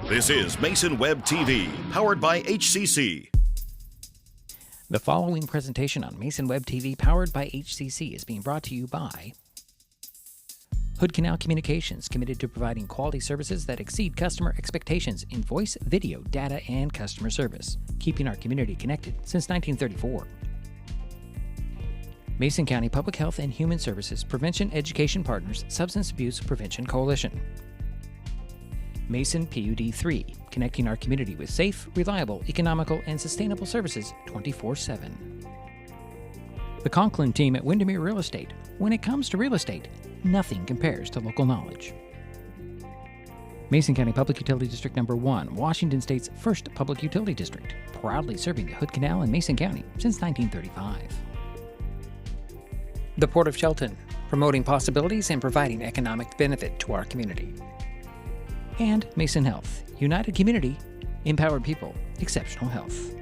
This is Mason Web TV, powered by HCC. The following presentation on Mason Web TV, powered by HCC, is being brought to you by Hood Canal Communications, committed to providing quality services that exceed customer expectations in voice, video, data, and customer service, keeping our community connected since 1934. Mason County Public Health and Human Services Prevention Education Partners Substance Abuse Prevention Coalition. Mason PUD 3, connecting our community with safe, reliable, economical, and sustainable services 24/7. The Conklin team at Windermere Real Estate. When it comes to real estate, nothing compares to local knowledge. Mason County Public Utility District Number 1, Washington State's first public utility district, proudly serving the Hood Canal in Mason County since 1935. The Port of Shelton, promoting possibilities and providing economic benefit to our community. And Mason Health, united community, empowered people, exceptional health.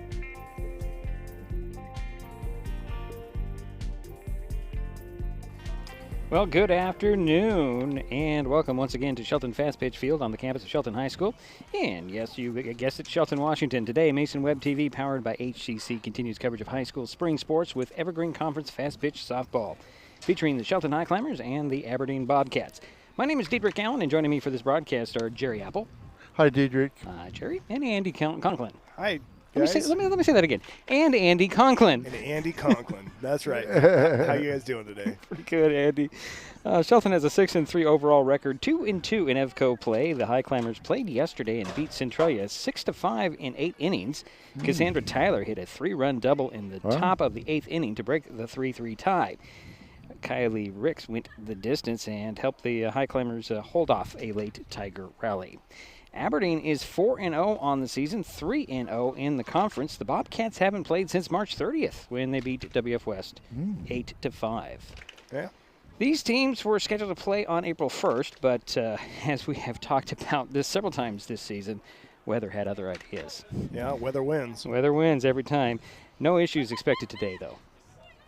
Well, good afternoon, and welcome once again to Shelton Fastpitch Field on the campus of Shelton High School. And yes, you guessed it, Shelton, Washington. Today, Mason Web TV, powered by HCC, continues coverage of high school spring sports with Evergreen Conference Fastpitch Softball, featuring the Shelton Highclimbers and the Aberdeen Bobcats. My name is Diedrich Allen, and joining me for this broadcast are Jerry Apple. Hi, Diedrich. Jerry. And Andy Conklin. Hi, guys. Let me say that again. And Andy Conklin. And Andy Conklin. That's right. How you guys doing today? Pretty good, Andy. Shelton has a 6-3 overall record, 2-2 in EVCO play. The Highclimbers played yesterday and beat Centralia 6-5 in 8 innings. Cassandra Tyler hit a 3-run double in the top of the 8th inning to break the 3-3 tie. Kylie Ricks went the distance and helped the Highclimbers hold off a late Tiger rally. Aberdeen is 4-0 on the season, 3-0 in the conference. The Bobcats haven't played since March 30th when they beat WF West 8-5. Yeah. These teams were scheduled to play on April 1st, but as we have talked about this several times this season, weather had other ideas. Yeah, weather wins. Weather wins every time. No issues expected today, though.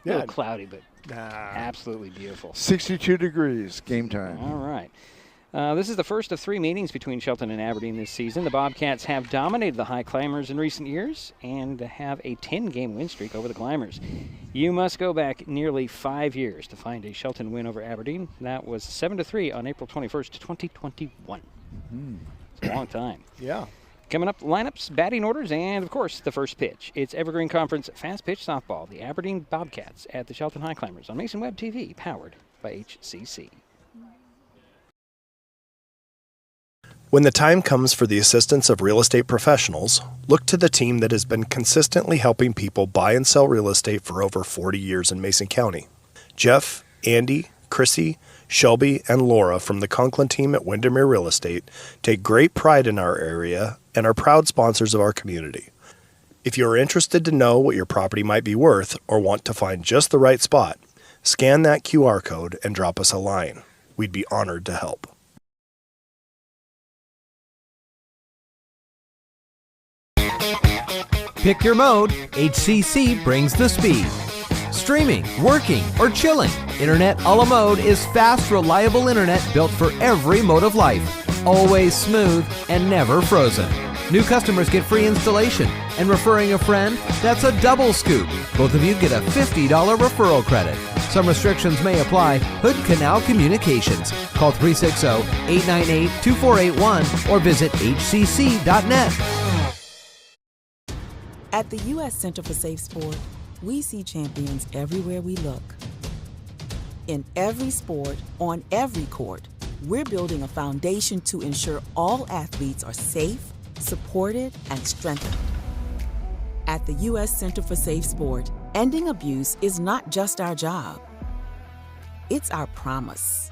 A little cloudy, but absolutely beautiful. 62 degrees, game time. All right. This is the first of 3 meetings between Shelton and Aberdeen this season. The Bobcats have dominated the Highclimbers in recent years and have a 10-game win streak over the Climbers. You must go back nearly 5 years to find a Shelton win over Aberdeen. That was 7-3 on April 21st, 2021. It's a long time. Yeah. Coming up, lineups, batting orders, and, of course, the first pitch. It's Evergreen Conference Fast Pitch Softball, the Aberdeen Bobcats at the Shelton Highclimbers on Mason Web TV, powered by HCC. When the time comes for the assistance of real estate professionals, look to the team that has been consistently helping people buy and sell real estate for over 40 years in Mason County. Jeff, Andy, Chrissy, Shelby, and Laura from the Conklin team at Windermere Real Estate take great pride in our area and are proud sponsors of our community. If you are interested to know what your property might be worth or want to find just the right spot, scan that QR code and drop us a line. We'd be honored to help. Pick your mode, HCC brings the speed. Streaming, working, or chilling, Internet a la mode is fast, reliable internet built for every mode of life. Always smooth and never frozen. New customers get free installation, and referring a friend, that's a double scoop. Both of you get a $50 referral credit. Some restrictions may apply. Hood Canal Communications. Call 360-898-2481 or visit hcc.net. At the U.S. Center for Safe Sport, we see champions everywhere we look. In every sport, on every court, we're building a foundation to ensure all athletes are safe, supported, and strengthened. At the U.S. Center for Safe Sport, ending abuse is not just our job. It's our promise.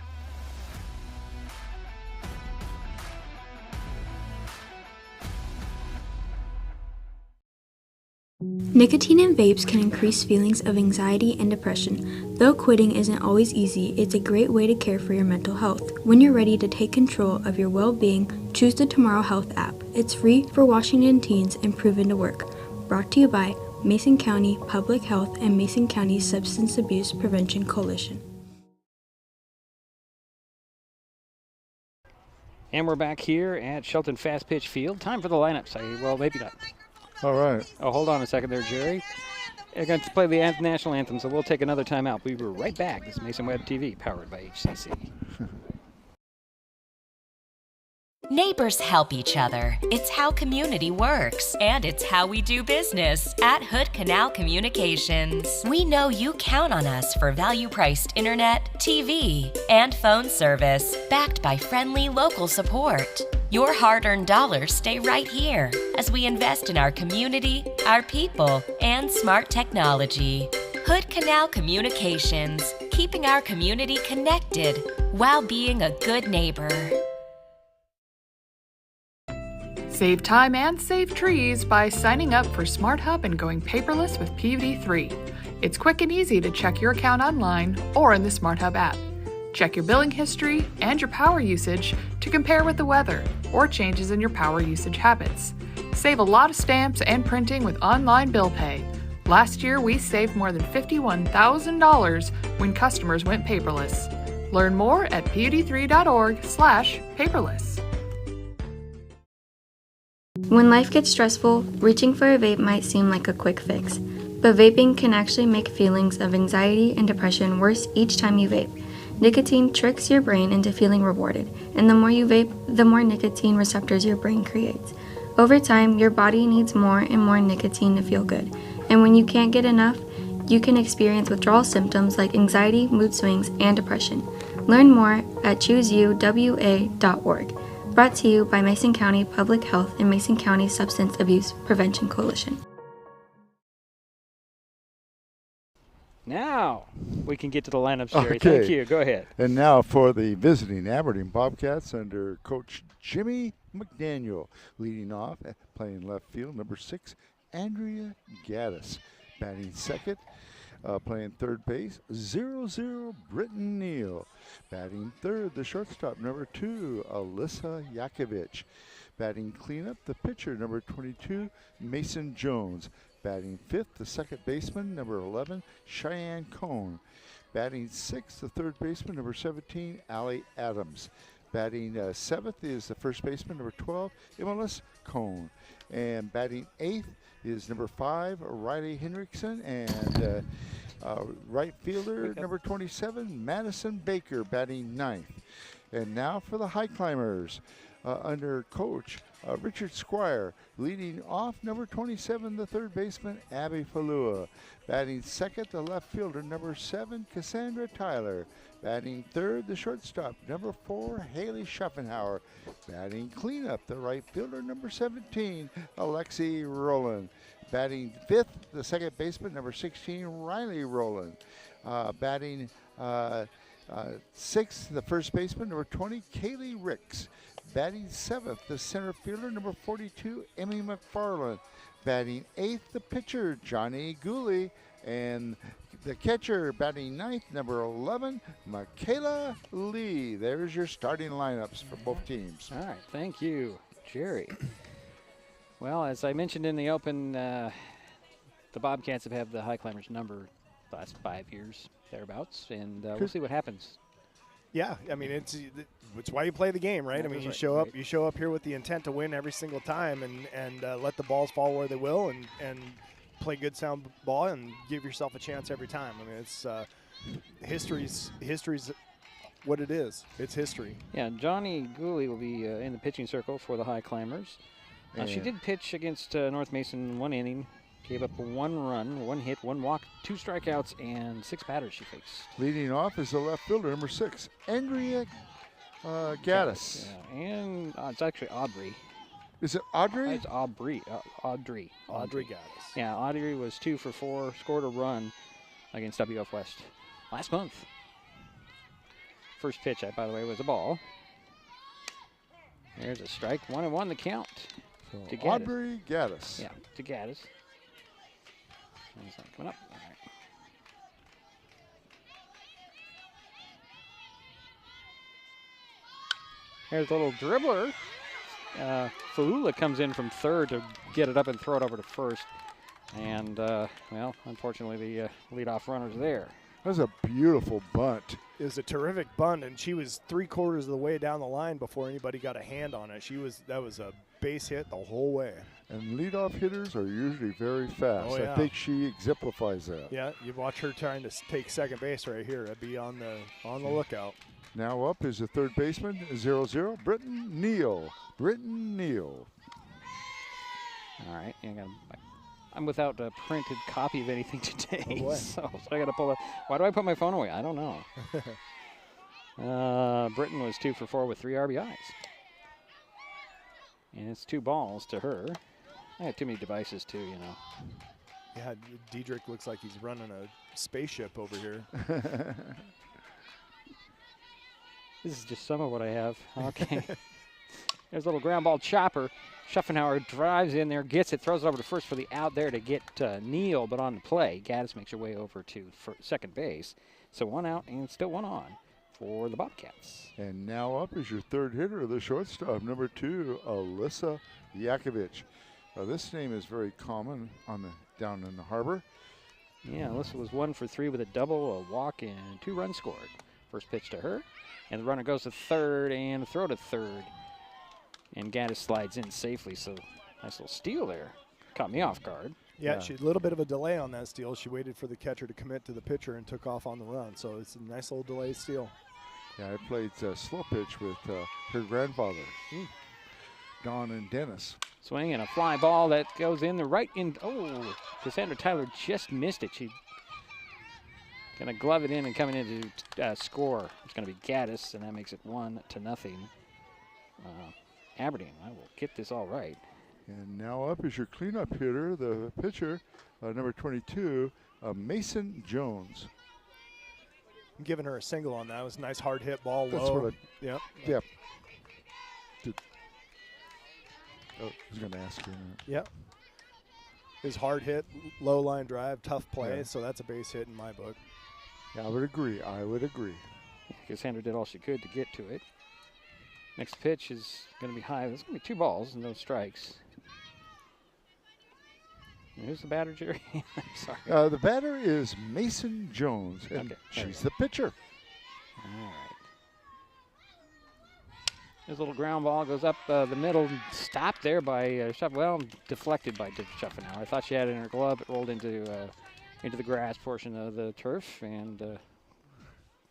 Nicotine in vapes can increase feelings of anxiety and depression. Though quitting isn't always easy, it's a great way to care for your mental health. When you're ready to take control of your well-being, choose the Tomorrow Health app. It's free for Washington teens and proven to work. Brought to you by Mason County Public Health and Mason County Substance Abuse Prevention Coalition. And we're back here at Shelton Fastpitch Field. Time for the lineups. Well, maybe not. All right. Oh, hold on a second there, Jerry. They're going to play the national anthem, so we'll take another timeout. We'll be right back. This is Mason Web TV, powered by HCC. Neighbors help each other. It's how community works, and it's how we do business at Hood Canal Communications. We know you count on us for value-priced internet, TV, and phone service, backed by friendly local support. Your hard-earned dollars stay right here as we invest in our community, our people, and smart technology. Hood Canal Communications, keeping our community connected while being a good neighbor. Save time and save trees by signing up for Smart Hub and going paperless with PUD3. It's quick and easy to check your account online or in the Smart Hub app. Check your billing history and your power usage to compare with the weather or changes in your power usage habits. Save a lot of stamps and printing with online bill pay. Last year, we saved more than $51,000 when customers went paperless. Learn more at pud3.org/paperless. When life gets stressful, reaching for a vape might seem like a quick fix, but vaping can actually make feelings of anxiety and depression worse each time you vape. Nicotine tricks your brain into feeling rewarded, and the more you vape, the more nicotine receptors your brain creates. Over time, your body needs more and more nicotine to feel good, and when you can't get enough, you can experience withdrawal symptoms like anxiety, mood swings, and depression. Learn more at chooseyouwa.org. Brought to you by Mason County Public Health and Mason County Substance Abuse Prevention Coalition. Now we can get to the lineups, Jerry. Okay. Thank you. Go ahead. And now for the visiting Aberdeen Bobcats under Coach Jimmy McDaniel. Leading off, playing left field, number 6, Andrea Gaddis. Batting second, playing third base, 0-0, Britton Neal. Batting third, the shortstop, number 2, Alyssa Yakovich. Batting cleanup, the pitcher, number 22, Mason Jones. Batting fifth, the second baseman, number 11, Cheyenne Cohn. Batting sixth, the third baseman, number 17, Allie Adams. Batting seventh is the first baseman, number 12, Emilys Cohn. And batting eighth is number 5, Riley Hendrickson. And right fielder, number 27, Madison Baker, batting ninth. And now for the Highclimbers under Coach Richard Squire. Leading off, number 27, the third baseman, Abby Falua. Batting second, the left fielder, number 7, Cassandra Tyler. Batting third, the shortstop, number 4, Haley Schaffenhauer. Batting cleanup, the right fielder, number 17, Alexi Rowland. Batting fifth, the second baseman, number 16, Riley Rowland. Batting sixth, the first baseman, number 20, Kaylee Ricks. Batting seventh, the center fielder, number 42, Emmy McFarland. Batting eighth, the pitcher, Johnny Gooley. And the catcher, batting ninth, number 11, Michaela Lee. There's your starting lineups for both teams. All right, thank you, Jerry. Well, as I mentioned in the open, the Bobcats have had the Highclimbers number the last 5 years, thereabouts, and we'll see what happens. Yeah, I mean it's why you play the game, right? I mean you show up here with the intent to win every single time, and let the balls fall where they will, and play good sound ball and give yourself a chance every time. I mean it's history's what it is. It's history. Yeah, Johnny Gooley will be in the pitching circle for the Highclimbers. She did pitch against North Mason 1 inning. Gave up 1 run, 1 hit, 1 walk, 2 strikeouts, and 6 batters she faced. Leading off is the left fielder, number 6, Andrea Gaddis. Yeah, and it's actually Audrey. Is it Audrey? It's Audrey. Audrey Gaddis. Yeah, Audrey was 2 for 4, scored a run against WF West last month. First pitch, by the way, was a ball. There's a strike, 1-1 the count. So to Gaddis. Audrey Gaddis. Yeah, to Gaddis. He's not coming up. All right. Here's a little dribbler. Falula comes in from third to get it up and throw it over to first. And, well, unfortunately, the leadoff runner's there. That was a beautiful bunt. It was a terrific bunt, and she was 3/4 of the way down the line before anybody got a hand on it. That was a base hit the whole way. And leadoff hitters are usually very fast. Oh, yeah. I think she exemplifies that. Yeah, you watch her trying to take second base right here. I'd be on the lookout. Now up is the third baseman, 0-0, Britton Neal. Britton Neal. All right, I'm without a printed copy of anything today, Oh boy. so I got to pull it. Why do I put my phone away? I don't know. Britton was 2 for 4 with 3 RBIs. And it's 2 balls to her. I had too many devices too, you know. Yeah, Diedrich looks like he's running a spaceship over here. This is just some of what I have. Okay. There's a little ground ball chopper. Schuffenhauer drives in there, gets it, throws it over to first for the out there to get Neal, but on the play, Gaddis makes her way over to second base. So 1 out and still 1 on for the Bobcats. And now up is your third hitter of the shortstop, number 2, Alyssa Yakovich. This name is very common down in the harbor. Yeah, Alyssa was 1 for 3 with a double, a walk, and 2 runs scored. First pitch to her, and the runner goes to third, and a throw to third. And Gaddis slides in safely, so nice little steal there. Caught me off guard. Yeah, she had a little bit of a delay on that steal. She waited for the catcher to commit to the pitcher and took off on the run. So it's a nice little delayed steal. Yeah, I played slow pitch with her grandfather, Don and Dennis. Swing and a fly ball that goes in the right in. Oh, Cassandra Tyler just missed it. She gonna glove it in and coming in to score. It's gonna be Gaddis, and that makes it 1-0. Aberdeen, I will get this all right. And now up is your cleanup hitter, the pitcher, number 22, Mason Jones. I'm giving her a single on that. It was a nice hard hit ball That's low. what Yep. Yep. Oh, I was going to ask you that. Yep. His hard hit, low line drive, tough play. Yeah. So that's a base hit in my book. Yeah, I would agree. Cassandra did all she could to get to it. Next pitch is going to be high. There's going to be 2 balls and no strikes. And who's the batter, Jerry? I'm sorry. The batter is Mason Jones, and Okay, she's the pitcher. All right. There's a little ground ball, goes up the middle, stopped there by deflected by Schuffenhauer. I thought she had it in her glove. It rolled into the grass portion of the turf, and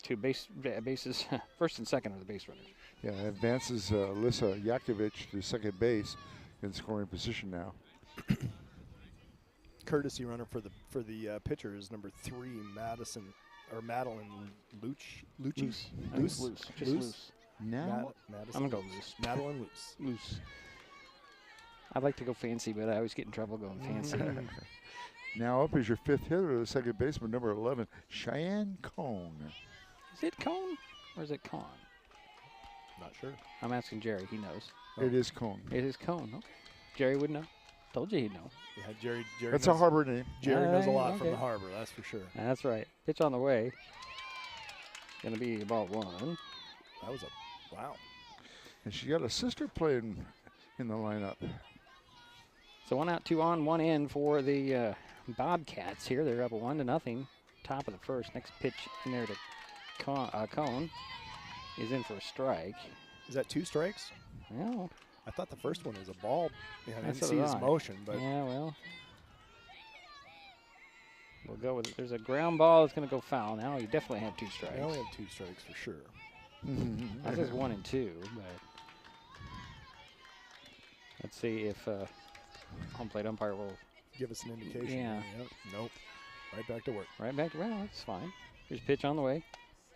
2 bases, first and second are the base runners. Yeah, advances Alyssa Yakovich to second base in scoring position now. Courtesy runner for the pitcher is number 3, Madeline Luce. Loose. Now, Madison. I'm going to go loose. Madeline Luce. Loose. I'd like to go fancy, but I always get in trouble going fancy. now up is your 5th hitter, the second baseman, number 11, Cheyenne Cone. Is it Cone or is it Con? Not sure. I'm asking Jerry. He knows. It is Cone. It is Cone. Okay. Jerry would know. Told you he'd know. Yeah, Jerry That's knows, a harbor name. Jerry knows a lot Okay. from the harbor, that's for sure. That's right. Pitch on the way. Going to be ball 1. That was wow. And she got a sister playing in the lineup. So 1 out, 2 on, 1 in for the Bobcats here. They're up 1-0. Top of the first. Next pitch in there to Cone is in for a strike. Is that 2 strikes? Well, I thought the first one was a ball. Yeah, I That's didn't see his right. motion, but yeah, well. We'll go with it. There's a ground ball that's going to go foul now. You definitely had 2 strikes. I only have 2 strikes for sure. That says 1 and 2, but let's see if home plate umpire will Give us an indication. Yeah. Yep. Nope. Right back to work. right back to, well, that's fine. Here's pitch on the way.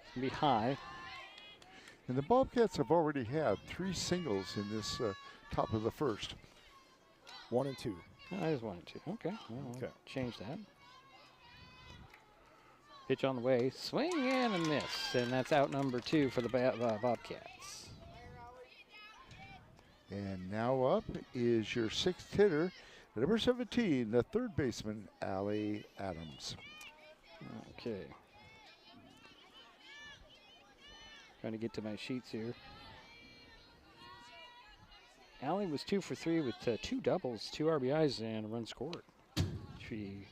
It's going to be high. And the Bobcats have already had 3 singles in this top of the first. 1 and 2. Oh, that is 1 and 2. Okay. Well, Okay. I'll change that. Pitch on the way. Swing and a miss. And that's out number 2 for the Bobcats. And now up is your 6th hitter, number 17, the third baseman, Allie Adams. Okay. Trying to get to my sheets here. Allie was 2 for 3 with 2 doubles, 2 RBIs, and a run scored. She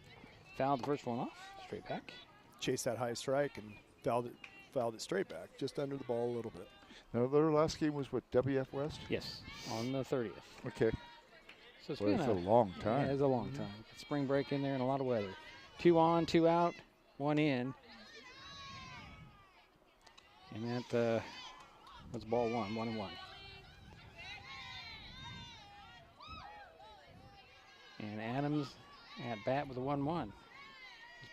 fouled the first one off. Straight back. chased that high strike and fouled it straight back, just under the ball a little bit. Now, their last game was what, WF West? Yes, on the 30th. Okay. So it's Boy, been it's a long time. Yeah, it's a long time. Spring break in there and a lot of weather. 2 on, 2 out, 1 in. And that was ball 1, 1-1. And Adams at bat with a 1-1. His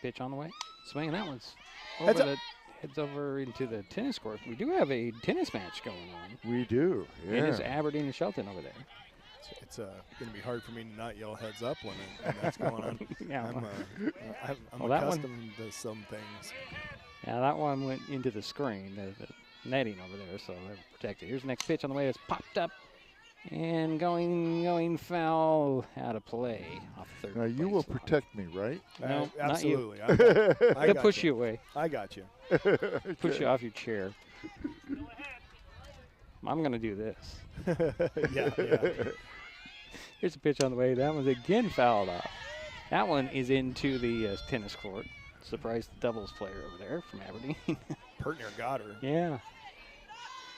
pitch on the way. Swinging that one's over heads over into the tennis court. We do have a tennis match going on. We do, yeah. It is Aberdeen and Shelton over there. It's going to be hard for me to not yell heads up when that's going on. Yeah, I'm accustomed to some things. Yeah, that one went into the screen, the netting over there, so they're protected. Here's the next pitch on the way. It's popped up and going foul, out of play off the third. Now, you will protect me, right? No, absolutely. Not you. I They'll push you away. I got you. Push you off your chair. I'm going to do this. Yeah. Here's a pitch on the way. That one's again fouled off. That one is into the tennis court. Surprised doubles player over there from Aberdeen. Pertner got her. Yeah.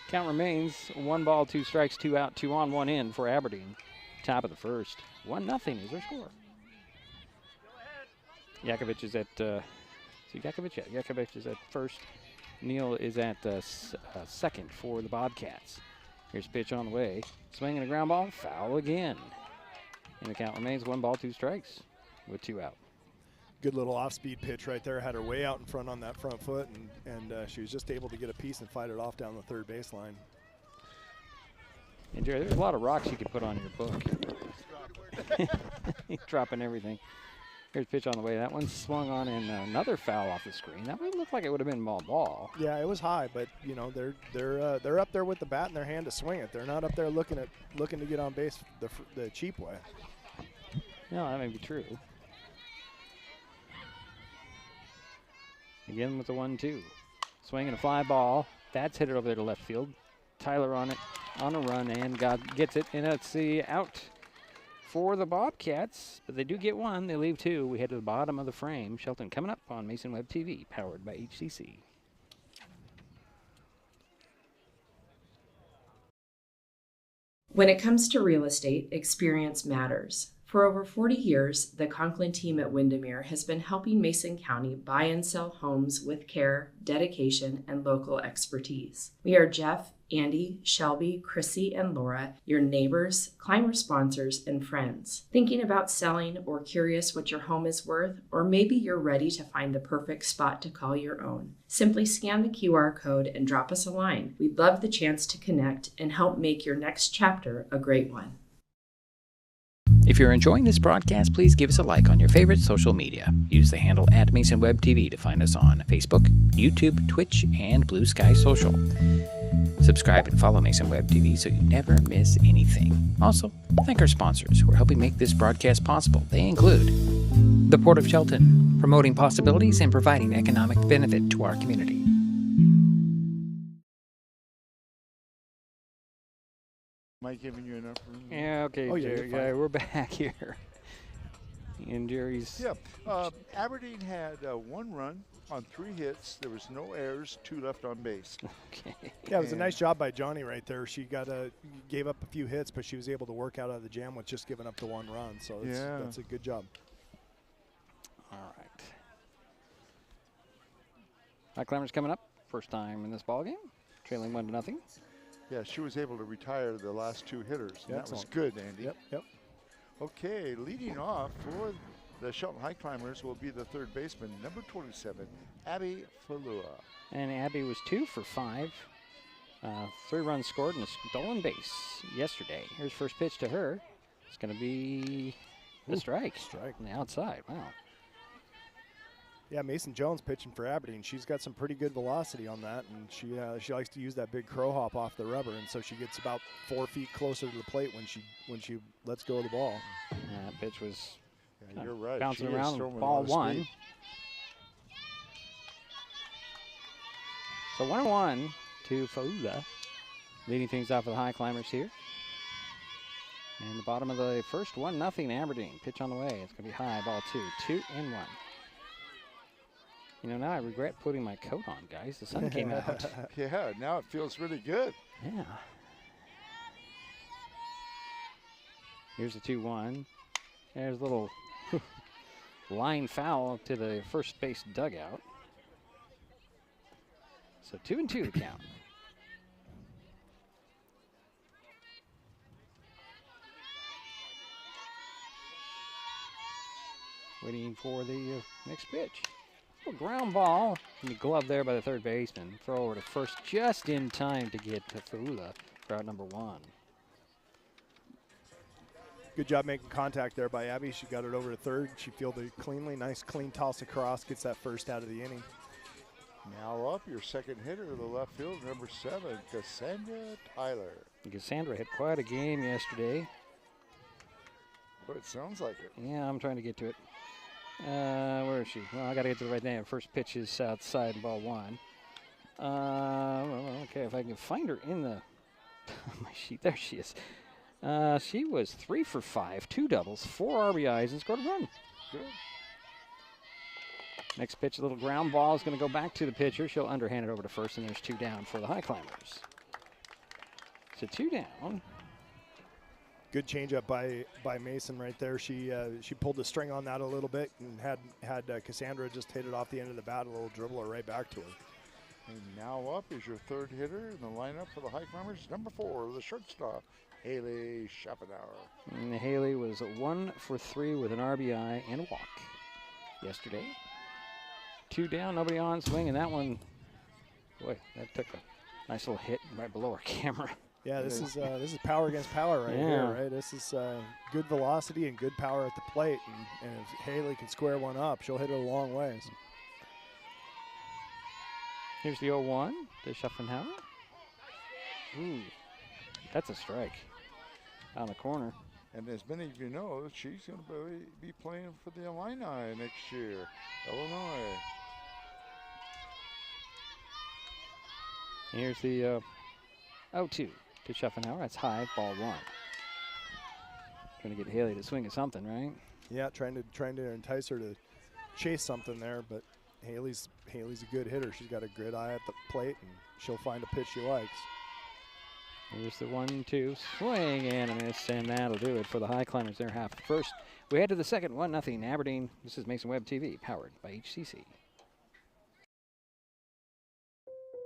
Count remains 1 ball, 2 strikes, 2 out, 2 on, 1 in for Aberdeen. Top of the first. 1-0 is their score. Yakovich is at Yakovich is at first. Neal is at second for the Bobcats. Here's a pitch on the way. Swinging a ground ball, foul again. And the count remains 1 ball, 2 strikes with 2 out. Good little off-speed pitch right there. Had her way out in front on that front foot, and she was just able to get a piece and fight it off down the third baseline. And Jerry, there's a lot of rocks you could put on your book. He's dropping everything. Here's a pitch on the way. That one swung on, and another foul off the screen. That one looked like it would have been ball. Yeah, it was high, but you know they're up there with the bat in their hand to swing it. They're not up there looking to get on base the cheap way. No, that may be true. Again with the 1-2. Swinging a fly ball. That's hit it over there to left field. Tyler on it, on a run, and gets it. And that's the out for the Bobcats. But they do get 1. They leave 2. We head to the bottom of the frame. Shelton coming up on Mason Web TV, powered by HCC. When it comes to real estate, experience matters. For over 40 years, the Conklin team at Windermere has been helping Mason County buy and sell homes with care, dedication, and local expertise. We are Jeff, Andy, Shelby, Chrissy, and Laura, your neighbors, climber sponsors, and friends. Thinking about selling or curious what your home is worth, or maybe you're ready to find the perfect spot to call your own. Simply scan the QR code and drop us a line. We'd love the chance to connect and help make your next chapter a great one. If you're enjoying this broadcast, please give us a like on your favorite social media. Use the handle @MasonWebTV to find us on Facebook, YouTube, Twitch, and Blue Sky Social. Subscribe and follow Mason Web TV so you never miss anything. Also, thank our sponsors who are helping make this broadcast possible. They include the Port of Shelton, promoting possibilities and providing economic benefit to our community. Am I giving you enough room? Yeah, okay, Oh, yeah, Jerry. you're fine. We're back here. And Jerry's... Yeah, Aberdeen had 1 run on 3 hits. There was no errors, 2 left on base. Okay. Yeah, it was a nice job by Johnny right there. She gave up a few hits, but she was able to work out of the jam with just giving up the 1 run. So that's a good job. All right. Highclimbers coming up. First time in this ballgame. Trailing 1-0. Yeah, she was able to retire the last 2 hitters. And that was Excellent. good, Andy. Yep. Okay, leading off for the Shelton Highclimbers will be the third baseman, number 27, Abby Falua. And Abby was 2 for 5. 3 runs scored and a stolen base yesterday. Here's first pitch to her. It's going to be a strike. Strike. On the outside. Wow. Yeah, Mason Jones pitching for Aberdeen. She's got some pretty good velocity on that, and she likes to use that big crow hop off the rubber, and so she gets about 4 feet closer to the plate when she lets go of the ball. That pitch was You're right. bouncing She is around. throwing a Ball lot of 1. speed. So 1-1 to Faula, leading things off with the Highclimbers here. And the bottom of the first, 1-0 Aberdeen. Pitch on the way. It's going to be high, ball 2. 2-1. You know, now I regret putting my coat on, guys. The sun came out. Yeah, now it feels really good. Yeah. Here's the 2-1. There's a little line foul to the first base dugout. So 2-2 to count. Waiting for the next pitch. A ground ball. And the glove there by the third baseman. Throw over to first just in time to get to Faula for out number 1. Good job making contact there by Abby. She got it over to third. She fielded it cleanly. Nice clean toss across. Gets that first out of the inning. Now up, your second hitter, the left field, number 7, Cassandra Tyler. Cassandra had quite a game yesterday. But it sounds like it. Yeah, I'm trying to get to it. Where is she? Well, I got to get to the right name. First pitch is outside, ball 1. Okay, if I can find her in the my sheet. There she is. She was 3 for 5, 2 doubles, 4 RBIs, and scored a run. Good. Next pitch, a little ground ball is going to go back to the pitcher. She'll underhand it over to first, and there's 2 down for the Highclimbers. So 2 down. Good changeup by Mason right there. She pulled the string on that a little bit and had Cassandra just hit it off the end of the bat, a little dribbler right back to her. And now up is your third hitter in the lineup for the Highclimbers, number 4, the shortstop, Haley Schopenhauer. And Haley was 1 for 3 with an RBI and a walk yesterday. 2 down, nobody on, swing, and that one, boy, that took a nice little hit right below our camera. Yeah, this is power against power right here, right? This is good velocity and good power at the plate, and if Haley can square one up, she'll hit it a long ways. Here's the 0-1 to Schopenhauer. Ooh, that's a strike on the corner. And as many of you know, she's going to be playing for the Illini next year, Illinois. Here's the 0-2 to Schopenhauer. That's high, ball 1. Trying to get Haley to swing at something, right? Yeah, trying to entice her to chase something there, but Haley's a good hitter. She's got a good eye at the plate, and she'll find a pitch she likes. Here's the 1-2 swing and a miss, and that'll do it for the Highclimbers. They're half first. We head to the second, 1-0 Aberdeen. This is Mason Web TV, powered by HCC.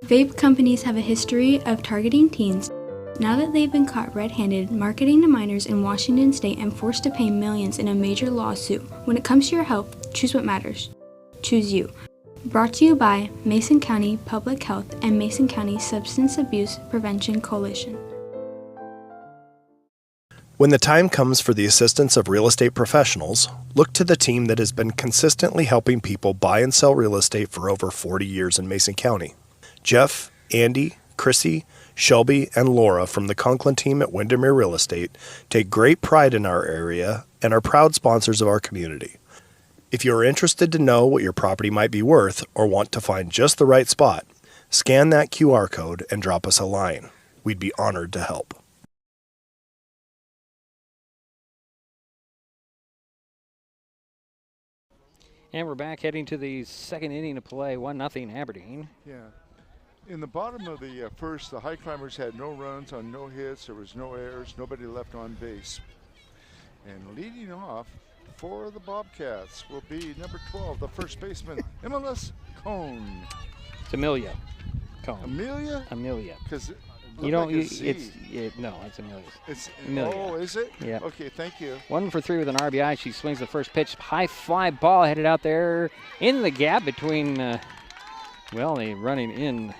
Vape companies have a history of targeting teens. Now that they've been caught red-handed marketing to minors in Washington state and forced to pay millions in a major lawsuit, when it comes to your health, choose what matters. Choose you. Brought to you by Mason County Public Health and Mason County Substance Abuse Prevention Coalition. When the time comes for the assistance of real estate professionals, look to the team that has been consistently helping people buy and sell real estate for over 40 years in Mason County. Jeff, Andy, Chrissy, Shelby, and Laura from the Conklin team at Windermere Real Estate take great pride in our area and are proud sponsors of our community. If you are interested to know what your property might be worth or want to find just the right spot, scan that QR code and drop us a line. We'd be honored to help. And we're back heading to the second inning of play, 1-0 Aberdeen. Yeah. In the bottom of the first, the Highclimbers had no runs on no hits. There was no errors, nobody left on base. And leading off for the Bobcats will be number 12, the first baseman, MLS Cone. It's Amelia Cone. Amelia? Amelia. Because you don't. like No, it's Amelia's. It's Amelia. Oh, is it? Yeah. Okay, thank you. 1 for 3 with an RBI. She swings the first pitch. High fly ball headed out there in the gap between, the running in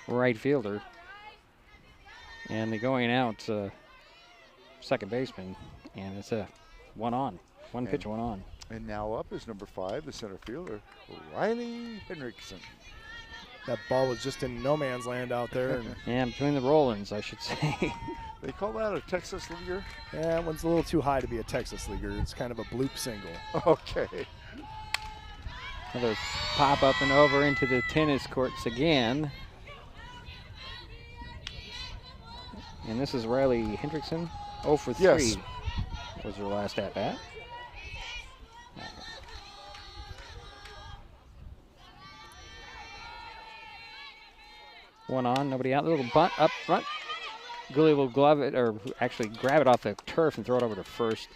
right fielder and the going out second baseman. And it's a 1-on. One pitch, 1-on. And now up is number 5, the center fielder, Riley Henriksen. That ball was just in no man's land out there. And between the roll-ins, I should say. They call that a Texas leaguer? Yeah, that one's a little too high to be a Texas leaguer. It's kind of a bloop single. Okay. Another pop up and over into the tennis courts again. And this is Riley Hendrickson. 0 for 3 yes. was her last at bat. One on, nobody out. A little bunt up front. Gully will glove it, or actually grab it off the turf and throw it over to first.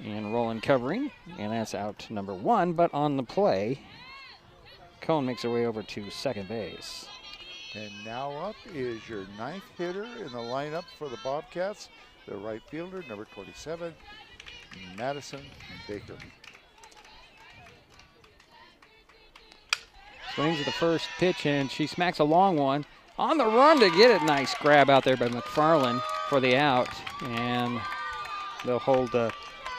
And Roland covering, and that's out number 1. But on the play, Cone makes her way over to second base. And now up is your 9th hitter in the lineup for the Bobcats, the right fielder, number 27, Madison Baker. Swings at the first pitch, and she smacks a long one. On the run to get it. Nice grab out there by McFarland for the out. And they'll hold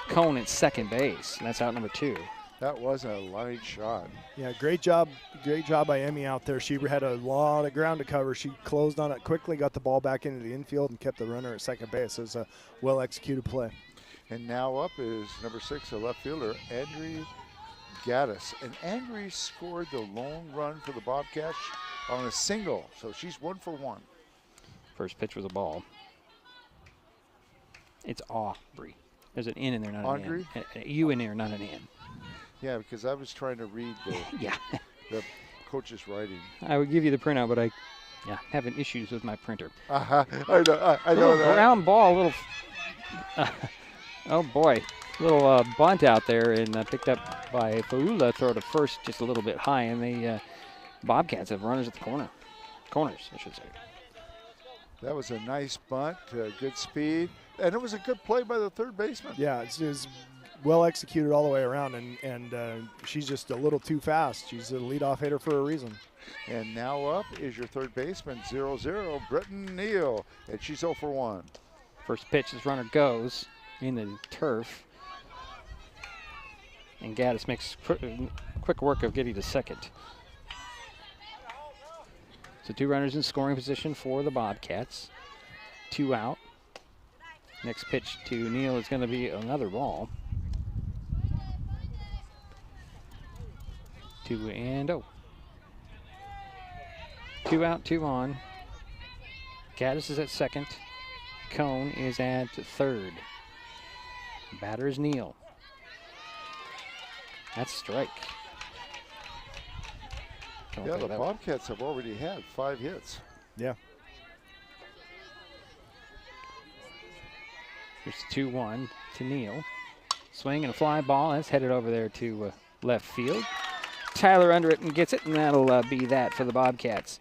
Cone at second base. And that's out number 2. That was a line shot. Yeah, great job by Emmy out there. She had a lot of ground to cover. She closed on it quickly, got the ball back into the infield, and kept the runner at second base. It was a well-executed play. And now up is number 6, the left fielder, Andrea Gaddis. And Andrea scored the lone run for the Bobcats on a single, so she's 1 for 1. First pitch was a ball. It's Aubrey. There's an N in there, not Audrey? an N. A U in there, not an N. Yeah, because I was trying to read the coach's writing. I would give you the printout, but I having issues with my printer. I know that. Round ball, a little, oh boy, little bunt out there, and picked up by Faula, throw to first just a little bit high, and the Bobcats have runners at the corners, I should say. That was a nice bunt, good speed, and it was a good play by the third baseman. Yeah, it was well executed all the way around, and she's just a little too fast. She's a leadoff hitter for a reason. And now up is your third baseman, 0-0, Britton Neal, and she's 0 for 1. First pitch, this runner goes in the turf, and Gaddis makes quick work of getting to second. So 2 runners in scoring position for the Bobcats. 2 out. Next pitch to Neal is going to be another ball. 2-0. 2 out, 2 on. Gaddis is at second. Cone is at third. Batter is Neal. That's strike. Yeah, the Bobcats have already had 5 hits. Yeah. Here's 2-1 to Neal. Swing and a fly ball. That's headed over there to left field. Tyler under it and gets it, and that'll be that for the Bobcats.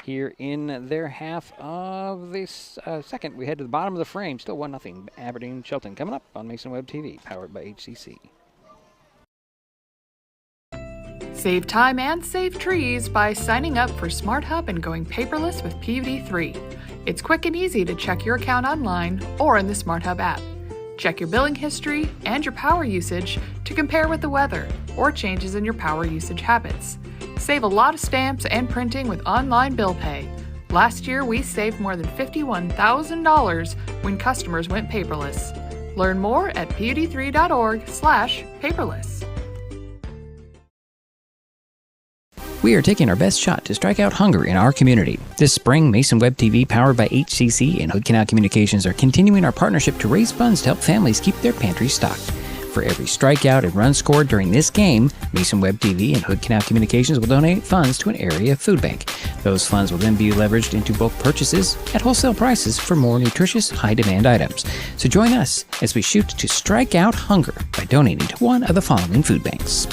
Here in their half of this second, we head to the bottom of the frame. Still 1-0. Aberdeen Shelton coming up on Mason Web TV, powered by HCC. Save time and save trees by signing up for Smart Hub and going paperless with PVD3. It's quick and easy to check your account online or in the Smart Hub app. Check your billing history and your power usage to compare with the weather or changes in your power usage habits. Save a lot of stamps and printing with online bill pay. Last year, we saved more than $51,000 when customers went paperless. Learn more at pud3.org/paperless. We are taking our best shot to strike out hunger in our community. This spring, Mason Web TV, powered by HCC and Hood Canal Communications, are continuing our partnership to raise funds to help families keep their pantries stocked. For every strikeout and run scored during this game, Mason Web TV and Hood Canal Communications will donate funds to an area food bank. Those funds will then be leveraged into bulk purchases at wholesale prices for more nutritious, high-demand items. So join us as we shoot to strike out hunger by donating to one of the following food banks.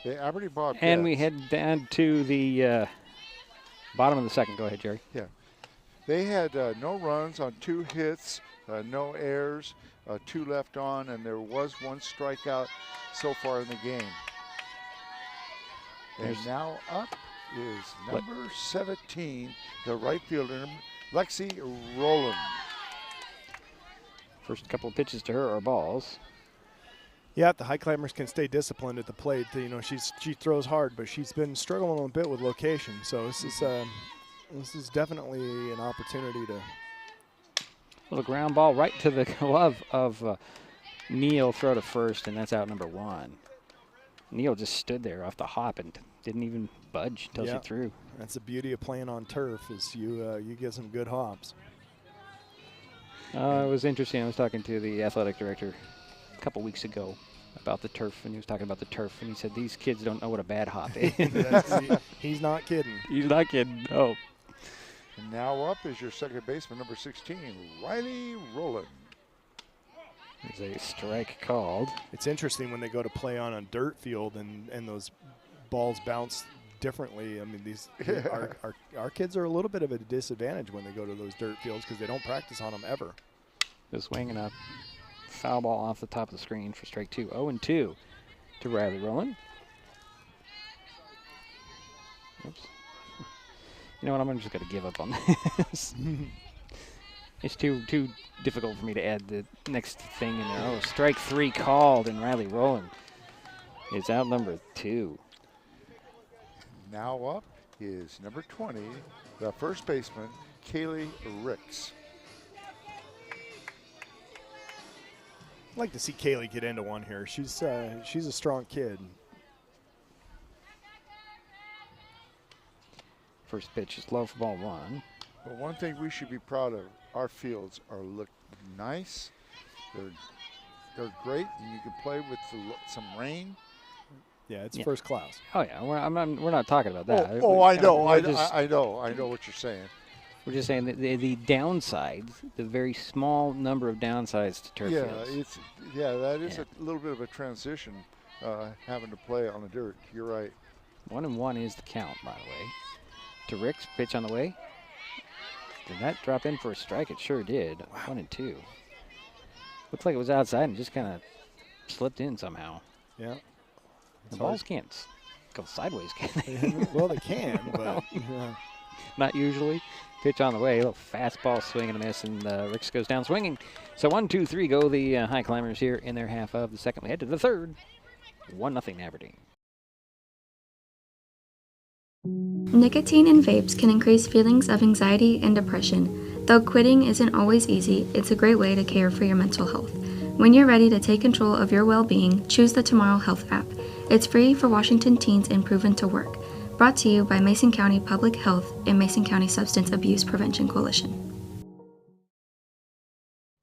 The Aberdeen Bobcats. And we head down to the bottom of the second. Go ahead, Jerry. Yeah. They had no runs on 2 hits, no errors, 2 left on, and there was 1 strikeout so far in the game. And now up is number 17, the right fielder, Lexi Rowland. First couple of pitches to her are balls. Yeah, the Highclimbers can stay disciplined at the plate. She throws hard, but she's been struggling a bit with location. So this is definitely an opportunity to. Little ground ball right to the glove of Neal. Throw to first, and that's out number 1. Neal just stood there off the hop and didn't even budge until she threw. That's the beauty of playing on turf is you get some good hops. It was interesting. I was talking to the athletic director a couple weeks ago, about the turf, and he was talking about the turf, and he said these kids don't know what a bad hop is. He's not kidding. He's not kidding. Oh. And now up is your second baseman, number 16, Riley Rowland. There's a strike called. It's interesting when they go to play on a dirt field and those balls bounce differently. I mean, these our kids are a little bit of a disadvantage when they go to those dirt fields because they don't practice on them ever. Just swinging a foul ball off the top of the screen for strike 2. 0-2 to Riley Rowland. Oops. You know what? I'm just going to give up on this. It's too difficult for me to add the next thing in there. Oh, strike 3 called, and Riley Rowland is out number 2. Now up is number 20, the first baseman, Kaylee Ricks. I'd like to see Kaylee get into one here. She's a strong kid. First pitch is low for ball 1. But one thing we should be proud of, our fields look nice. They're great, and you can play with some rain. Yeah, it's first class. Oh yeah, we're not talking about that. I know what you're saying. We're just saying that the downsides, the very small number of downsides to turf fields. That is a little bit of a transition, having to play on the dirt. You're right. 1-1 is the count, by the way. To Ricks, pitch on the way. Did that drop in for a strike? It sure did. Wow. 1-2. Looks like it was outside and just kind of slipped in somehow. Yeah. The balls can't go sideways, can they? Well, they can, but not usually. Pitch on the way. A little fastball swing and a miss, and Ricks goes down swinging. So 1-2-3 go the High Climbers here in their half of the second. We head to the third. 1-0 Aberdeen. Nicotine in vapes can increase feelings of anxiety and depression. Though quitting isn't always easy, it's a great way to care for your mental health. When you're ready to take control of your well-being, choose the Tomorrow Health app. It's free for Washington teens and proven to work. Brought to you by Mason County Public Health and Mason County Substance Abuse Prevention Coalition.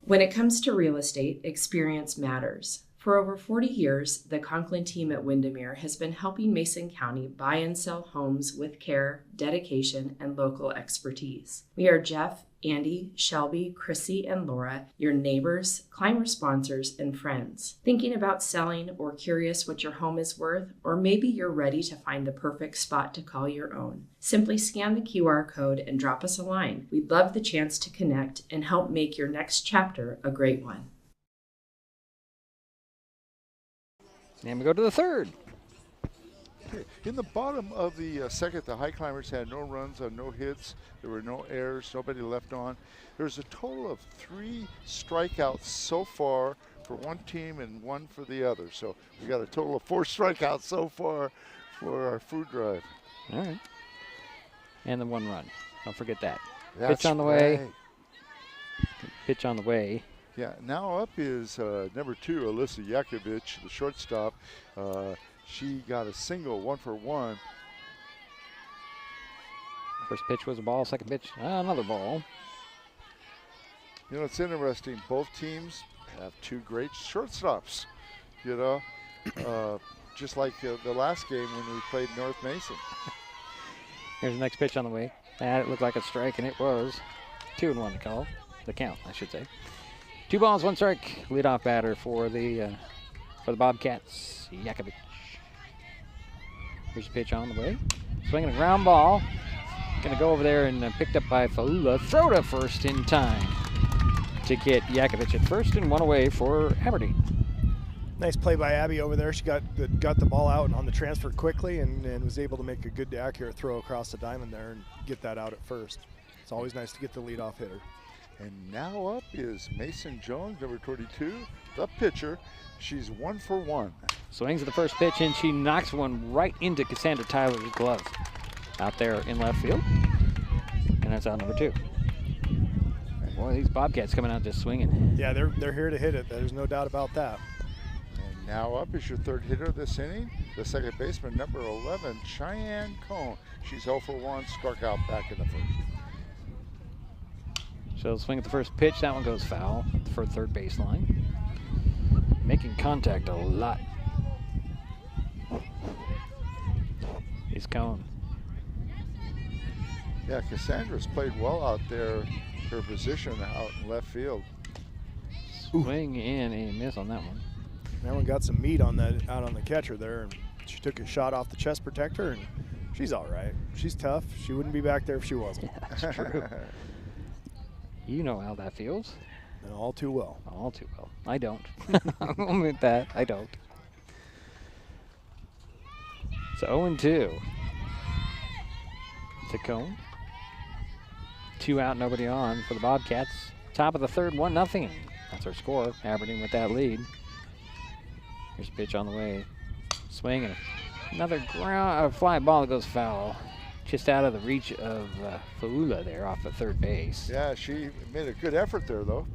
When it comes to real estate, experience matters. For over 40 years, the Conklin team at Windermere has been helping Mason County buy and sell homes with care, dedication, and local expertise. We are Jeff, Andy, Shelby, Chrissy, and Laura, your neighbors, climber sponsors, and friends. Thinking about selling or curious what your home is worth, or maybe you're ready to find the perfect spot to call your own. Simply scan the QR code and drop us a line. We'd love the chance to connect and help make your next chapter a great one. And we go to the third. In the bottom of the second, the High Climbers had no runs on no hits. There were no errors, nobody left on. There's a total of 3 strikeouts so far for one team and 1 for the other. So we got a total of 4 strikeouts so far for our food drive. All right. And the 1 run. Don't forget that. That's pitch on the way. Pitch on the way. Yeah, now up is number 2, Alyssa Yakovich, the shortstop. She got a single, 1 for 1. First pitch was a ball, second pitch, another ball. You know, it's interesting. Both teams have 2 great shortstops, you know, just like the last game when we played North Mason. Here's the next pitch on the way. It looked like a strike, and it was 2-1 to call. The count, I should say. 2 balls, 1 strike. Leadoff batter for the Bobcats, Yakovich. Here's a pitch on the way. Swinging a ground ball. Going to go over there and picked up by Faula. Throw to first in time to get Yakovich at first and 1 away for Aberdeen. Nice play by Abby over there. She got the ball out on the transfer quickly and was able to make a good, accurate throw across the diamond there and get that out at first. It's always nice to get the leadoff hitter. And now up is Mason Jones, number 22, the pitcher. She's 1 for 1. Swings at the first pitch, and she knocks one right into Cassandra Tyler's glove out there in left field. And that's out number 2. Boy, these Bobcats coming out just swinging. Yeah, they're here to hit it. There's no doubt about that. And now up is your 3rd hitter this inning, the second baseman, number 11, Cheyenne Cohn. She's 0 for 1, struck out back in the first. She'll swing at the first pitch. That one goes foul for third baseline. making contact a lot. He's Cone. Yeah, Cassandra's played well out there. Her position out in left field. Swing and a miss on that one. That one got some meat on that out on the catcher there, and she took a shot off the chest protector, and she's all right. She's tough. She wouldn't be back there if she wasn't. Yeah, that's true. You know how that feels. And all too well. All too well. I don't. I'll admit that. I don't. So 0-2 to Cone. 2 out, nobody on for the Bobcats. Top of the third, 1-0. That's our score. Aberdeen with that lead. Here's a pitch on the way. Swing and another fly ball that goes foul. Just out of the reach of Faula there off the third base. Yeah, she made a good effort there, though.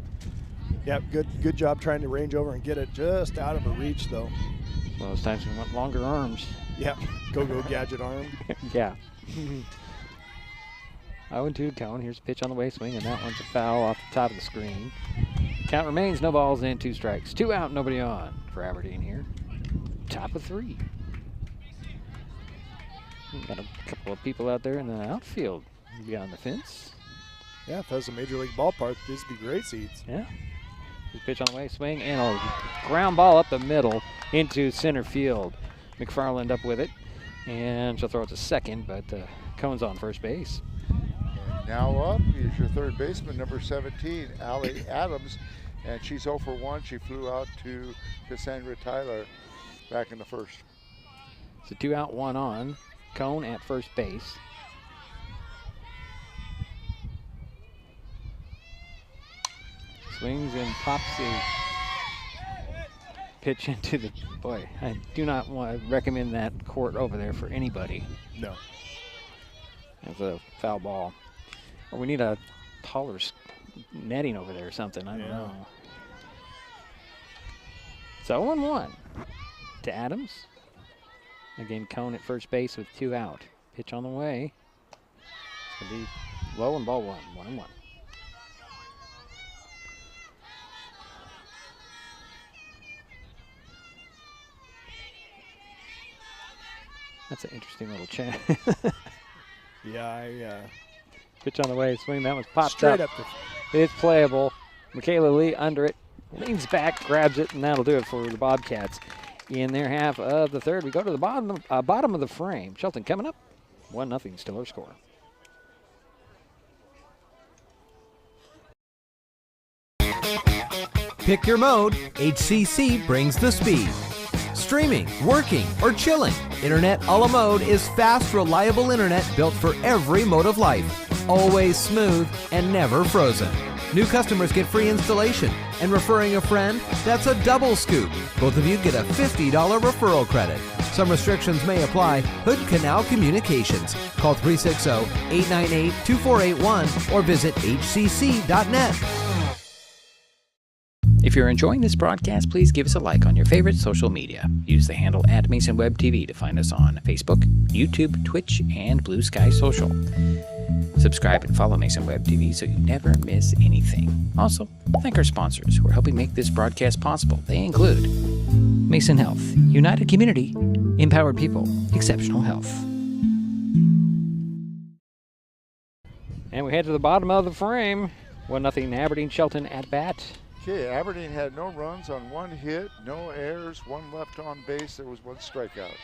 Yeah, good job trying to range over and get it just out of her reach, though. Well, those times we want longer arms. Yeah, go gadget arm. Yeah. 0-2 Cone. Here's a pitch on the way, swing, and that one's a foul off the top of the screen. Count remains, no balls in, 2 strikes. 2 out, nobody on for Aberdeen here. Top of 3. Got a couple of people out there in the outfield beyond the fence. Yeah, if that was a major league ballpark, these would be great seats. Yeah. Here's a pitch on the way, swing, and a ground ball up the middle into center field. McFarland up with it, and she'll throw it to second, but Cone's on first base. Now up is your third baseman, number 17, Allie Adams, and she's 0 for 1. She flew out to Cassandra Tyler back in the first. So 2 out, 1 on. Cone at first base. Swings and pops a pitch into the, boy, I do not want to recommend that court over there for anybody. No. It's a foul ball. Or we need a taller netting over there or something. I don't know. So 0-1 to Adams. Again, Cone at first base with 2 out. Pitch on the way. It's going to be low and ball 1. 1-1. That's an interesting little chant. Yeah, Pitch on the way, swing, that one's popped straight up. up. It's playable. Michaela Lee under it, leans back, grabs it, and that'll do it for the Bobcats. In their half of the third, we go to the bottom of the frame. Shelton coming up, 1-0, still our score. Pick your mode, HCC brings the speed. Streaming, working, or chilling, Internet a la mode is fast, reliable internet built for every mode of life. Always smooth and never frozen. New customers get free installation, and referring a friend, that's a double scoop. Both of you get a $50 referral credit. Some restrictions may apply. Hood Canal Communications. Call 360-898-2481 or visit hcc.net. If you're enjoying this broadcast, please give us a like on your favorite social media. Use the handle @MasonWebTV to find us on Facebook, YouTube, Twitch, and Blue Sky Social. Subscribe and follow Mason Web TV so you never miss anything. Also, thank our sponsors who are helping make this broadcast possible. They include Mason Health, United Community, Empowered People, Exceptional Health. And we head to the bottom of the frame. 1-0 Aberdeen Shelton at bat. Okay, Aberdeen had no runs on 1 hit, no errors, 1 left on base. There was 1 strikeout.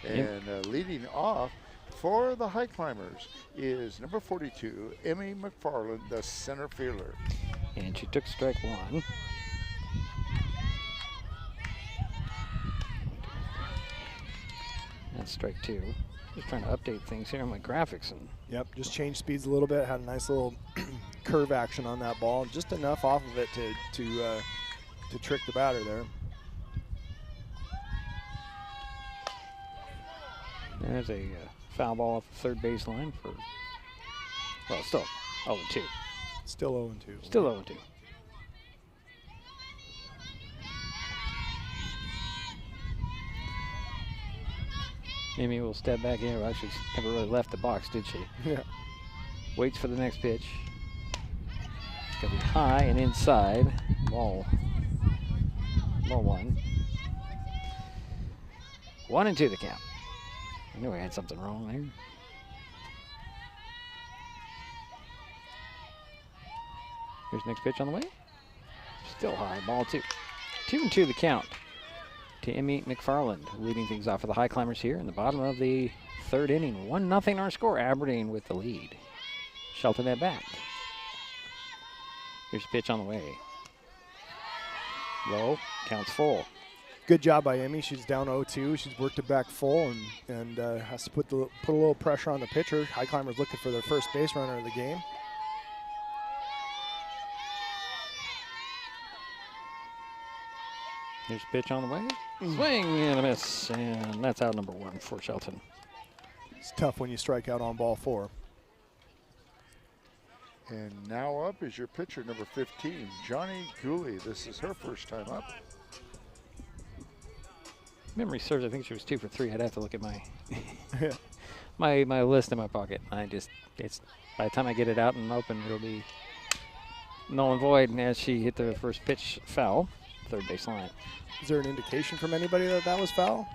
And leading off for the Highclimbers is number 42, Emmy McFarland, the center fielder. And she took strike 1. That's strike 2. Just trying to update things here on my graphics. And Yep, just changed speeds a little bit. Had a nice little curve action on that ball, just enough off of it to trick the batter there. There's a foul ball off the third baseline for, well, still 0-2. Still 0-2. Still 0-2. Amy will step back in. Well, she never really left the box, did she? Yeah. Waits for the next pitch. It's going to be high and inside. Ball Ball 1. 1-2 the count. I knew I had something wrong there. Here's next pitch on the way. Still high. Ball 2. 2-2 the count to Emmy McFarland, leading things off for the Highclimbers here in the bottom of the third inning. 1-0 our score. Aberdeen with the lead. Shelton at bat. Here's a pitch on the way. Low. Counts full. Good job by Emmy. She's down 0-2. She's worked it back full and has to put a little pressure on the pitcher. Highclimbers looking for their first base runner of the game. Here's a pitch on the way. Swing and a miss, and that's out number 1 for Shelton. It's tough when you strike out on ball 4. And now up is your pitcher, number 15, Johnny Gooley. This is her first time up. Memory serves, I think she was 2 for 3. I'd have to look at my my list in my pocket. It's by the time I get it out and open, it'll be null and void. And as she hit the first pitch foul, third base line. Is there an indication from anybody that was foul?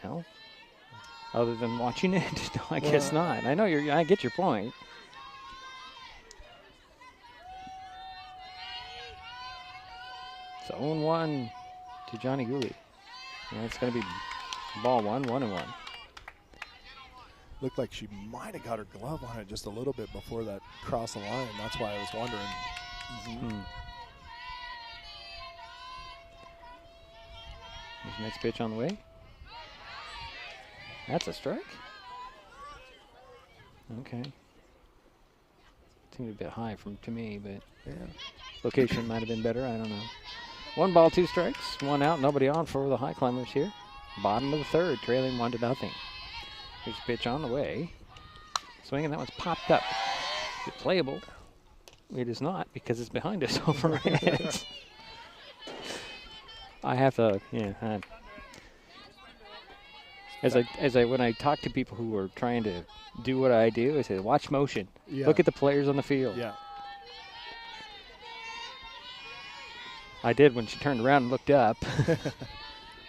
Well, other than watching it, no, I guess not. I know I get your point. So 0-1 to Johnny Gooley. And that's going to be ball 1, 1-1. Looked like she might have got her glove on it just a little bit before that cross the line. That's why I was wondering. Here's the next pitch on the way. That's a strike. Okay. Seemed a bit high to me, but location might have been better. I don't know. 1 ball, 2 strikes, 1 out, nobody on for the Highclimbers here. Bottom of the third, trailing 1-0. Here's a pitch on the way. Swinging, that one's popped up. Is it playable? It is not because it's behind us over our heads. I have to, when I talk to people who are trying to do what I do, I say, watch motion. Yeah. Look at the players on the field. Yeah. I did when she turned around and looked up.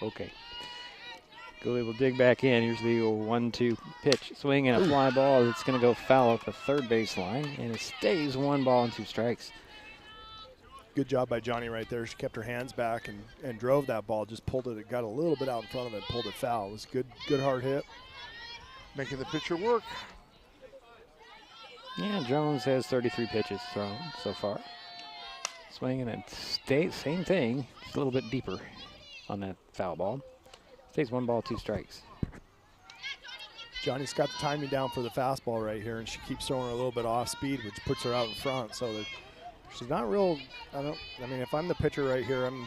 Okay. Gooley will dig back in. Here's the 1-2 pitch. Swing and a fly ball. It's going to go foul at the third base line, and it stays 1 ball and 2 strikes. Good job by Johnny right there. She kept her hands back and drove that ball. Just pulled it. It got a little bit out in front of it. Pulled it foul. It was good hard hit. Making the pitcher work. Yeah, Jones has 33 pitches thrown so far. Swinging and same thing, just a little bit deeper on that foul ball. Stays 1 ball, 2 strikes. Johnny's got the timing down for the fastball right here, and she keeps throwing her a little bit off speed, which puts her out in front. So that she's not real. I mean, if I'm the pitcher right here, I'm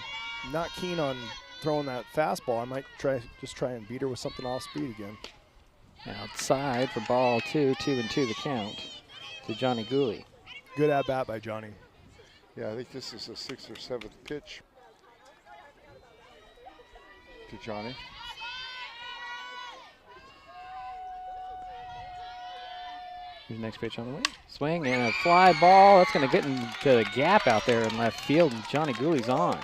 not keen on throwing that fastball. I might try and beat her with something off speed again. Outside for ball 2, 2-2 the count to Johnny Gooley. Good at bat by Johnny. Yeah, I think this is the 6th or 7th pitch to Johnny. Here's the next pitch on the way. Swing and a fly ball. That's going to get into the gap out there in left field, and Johnny Gooley's on.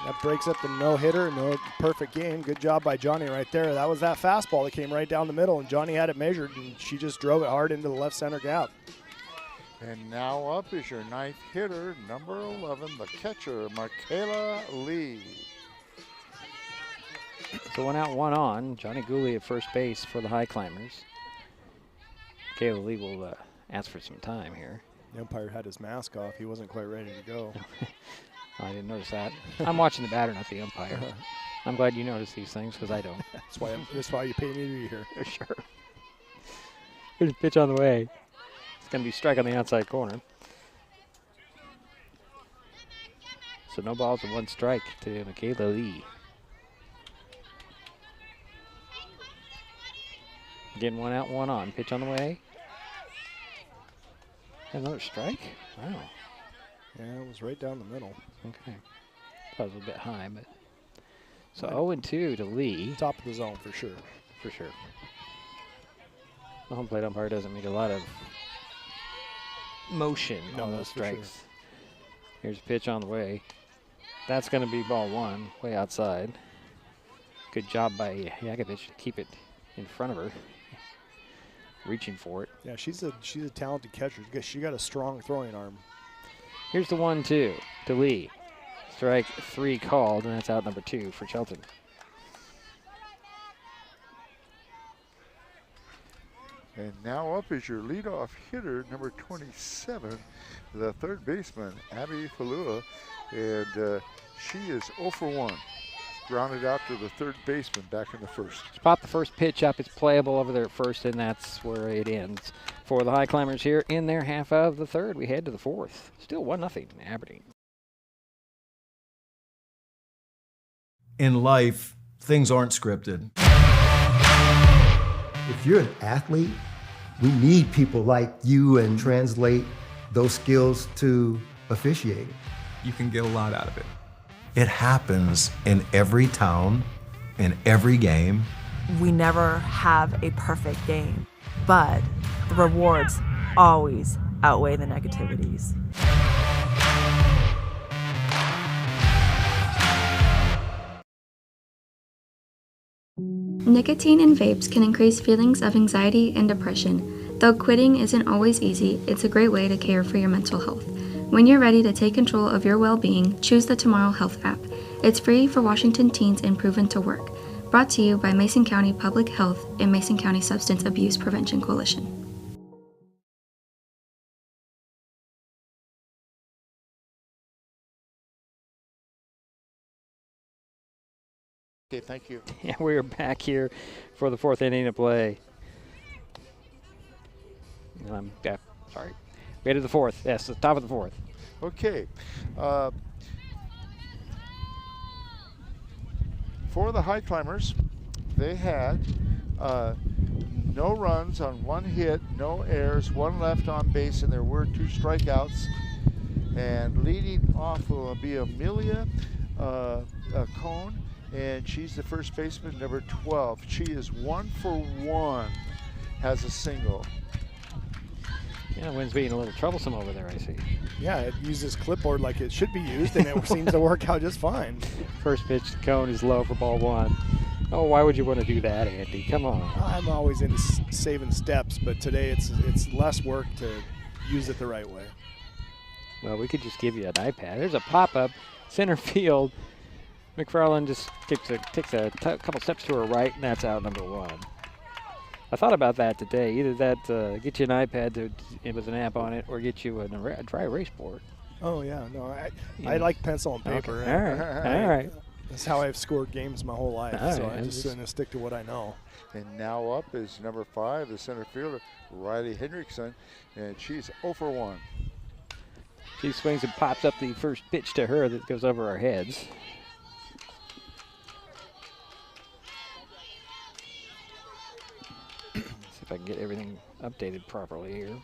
That breaks up the no-hitter. No perfect game. Good job by Johnny right there. That was that fastball that came right down the middle, and Johnny had it measured, and she just drove it hard into the left center gap. And now up is your 9th hitter, number 11, the catcher, Michaela Lee. So 1 out, 1 on. Johnny Gooley at first base for the Highclimbers. Michaela Lee will ask for some time here. The umpire had his mask off. He wasn't quite ready to go. I didn't notice that. I'm watching the batter, not the umpire. I'm glad you notice these things because I don't. That's why you pay me to be here. Sure. Here's a pitch on the way. It's going to be strike on the outside corner. So no balls and 1 strike to Michaela Lee. Again, 1 out, 1 on. Pitch on the way. Another strike? Wow. Yeah, it was right down the middle. Okay. Thought it was a bit high, but. So 0-2 to Lee. Top of the zone for sure. For sure. The home plate umpire doesn't make a lot of motion on those strikes. Sure. Here's a pitch on the way. That's going to be ball one, way outside. Good job by Yakovich to keep it in front of her, reaching for it. Yeah, she's a talented catcher. She got a strong throwing arm. Here's the 1-2 to Lee. Strike 3 called, and that's out number 2 for Shelton. And now up is your leadoff hitter, number 27, the third baseman, Abby Falua. And she is 0 for 1. Grounded out to the third baseman back in the first. Just pop the first pitch up. It's playable over there at first, and that's where it ends. For the Highclimbers here in their half of the third, we head to the fourth. Still 1-0 Aberdeen. In life, things aren't scripted. If you're an athlete, we need people like you and translate those skills to officiating. You can get a lot out of it. It happens in every town, in every game. We never have a perfect game, but the rewards always outweigh the negativities. Nicotine in vapes can increase feelings of anxiety and depression. Though quitting isn't always easy, it's a great way to care for your mental health. When you're ready to take control of your well-being, choose the Tomorrow Health app. It's free for Washington teens and proven to work. Brought to you by Mason County Public Health and Mason County Substance Abuse Prevention Coalition. Okay, thank you. Yeah, we are back here for the fourth inning of play. Sorry. We headed to the fourth. Yes, the top of the fourth. Okay. For the Highclimbers, they had no runs on 1 hit, no errors, 1 left on base, and there were 2 strikeouts. And leading off will be Amelia Cohn, and she's the first baseman, number 12. She is 1 for 1, has a single. Yeah, wind's being a little troublesome over there, I see. Yeah, it uses clipboard like it should be used, and it seems to work out just fine. First pitch to Cone is low for ball 1. Oh, why would you want to do that, Andy? Come on. I'm always into saving steps, but today it's less work to use it the right way. Well, we could just give you an iPad. There's a pop-up, center field. McFarland just takes a couple steps to her right, and that's out number 1. I thought about that today. Either that get you an iPad with an app on it, or get you a dry erase board. Oh yeah, no, I like pencil and paper. Okay. All right. That's how I've scored games my whole life. All so right. I'm just going to stick to what I know. And now up is number 5, the center fielder, Riley Hendrickson, and she's 0 for 1. She swings and pops up the first pitch to her that goes over our heads. If I can get everything updated properly here.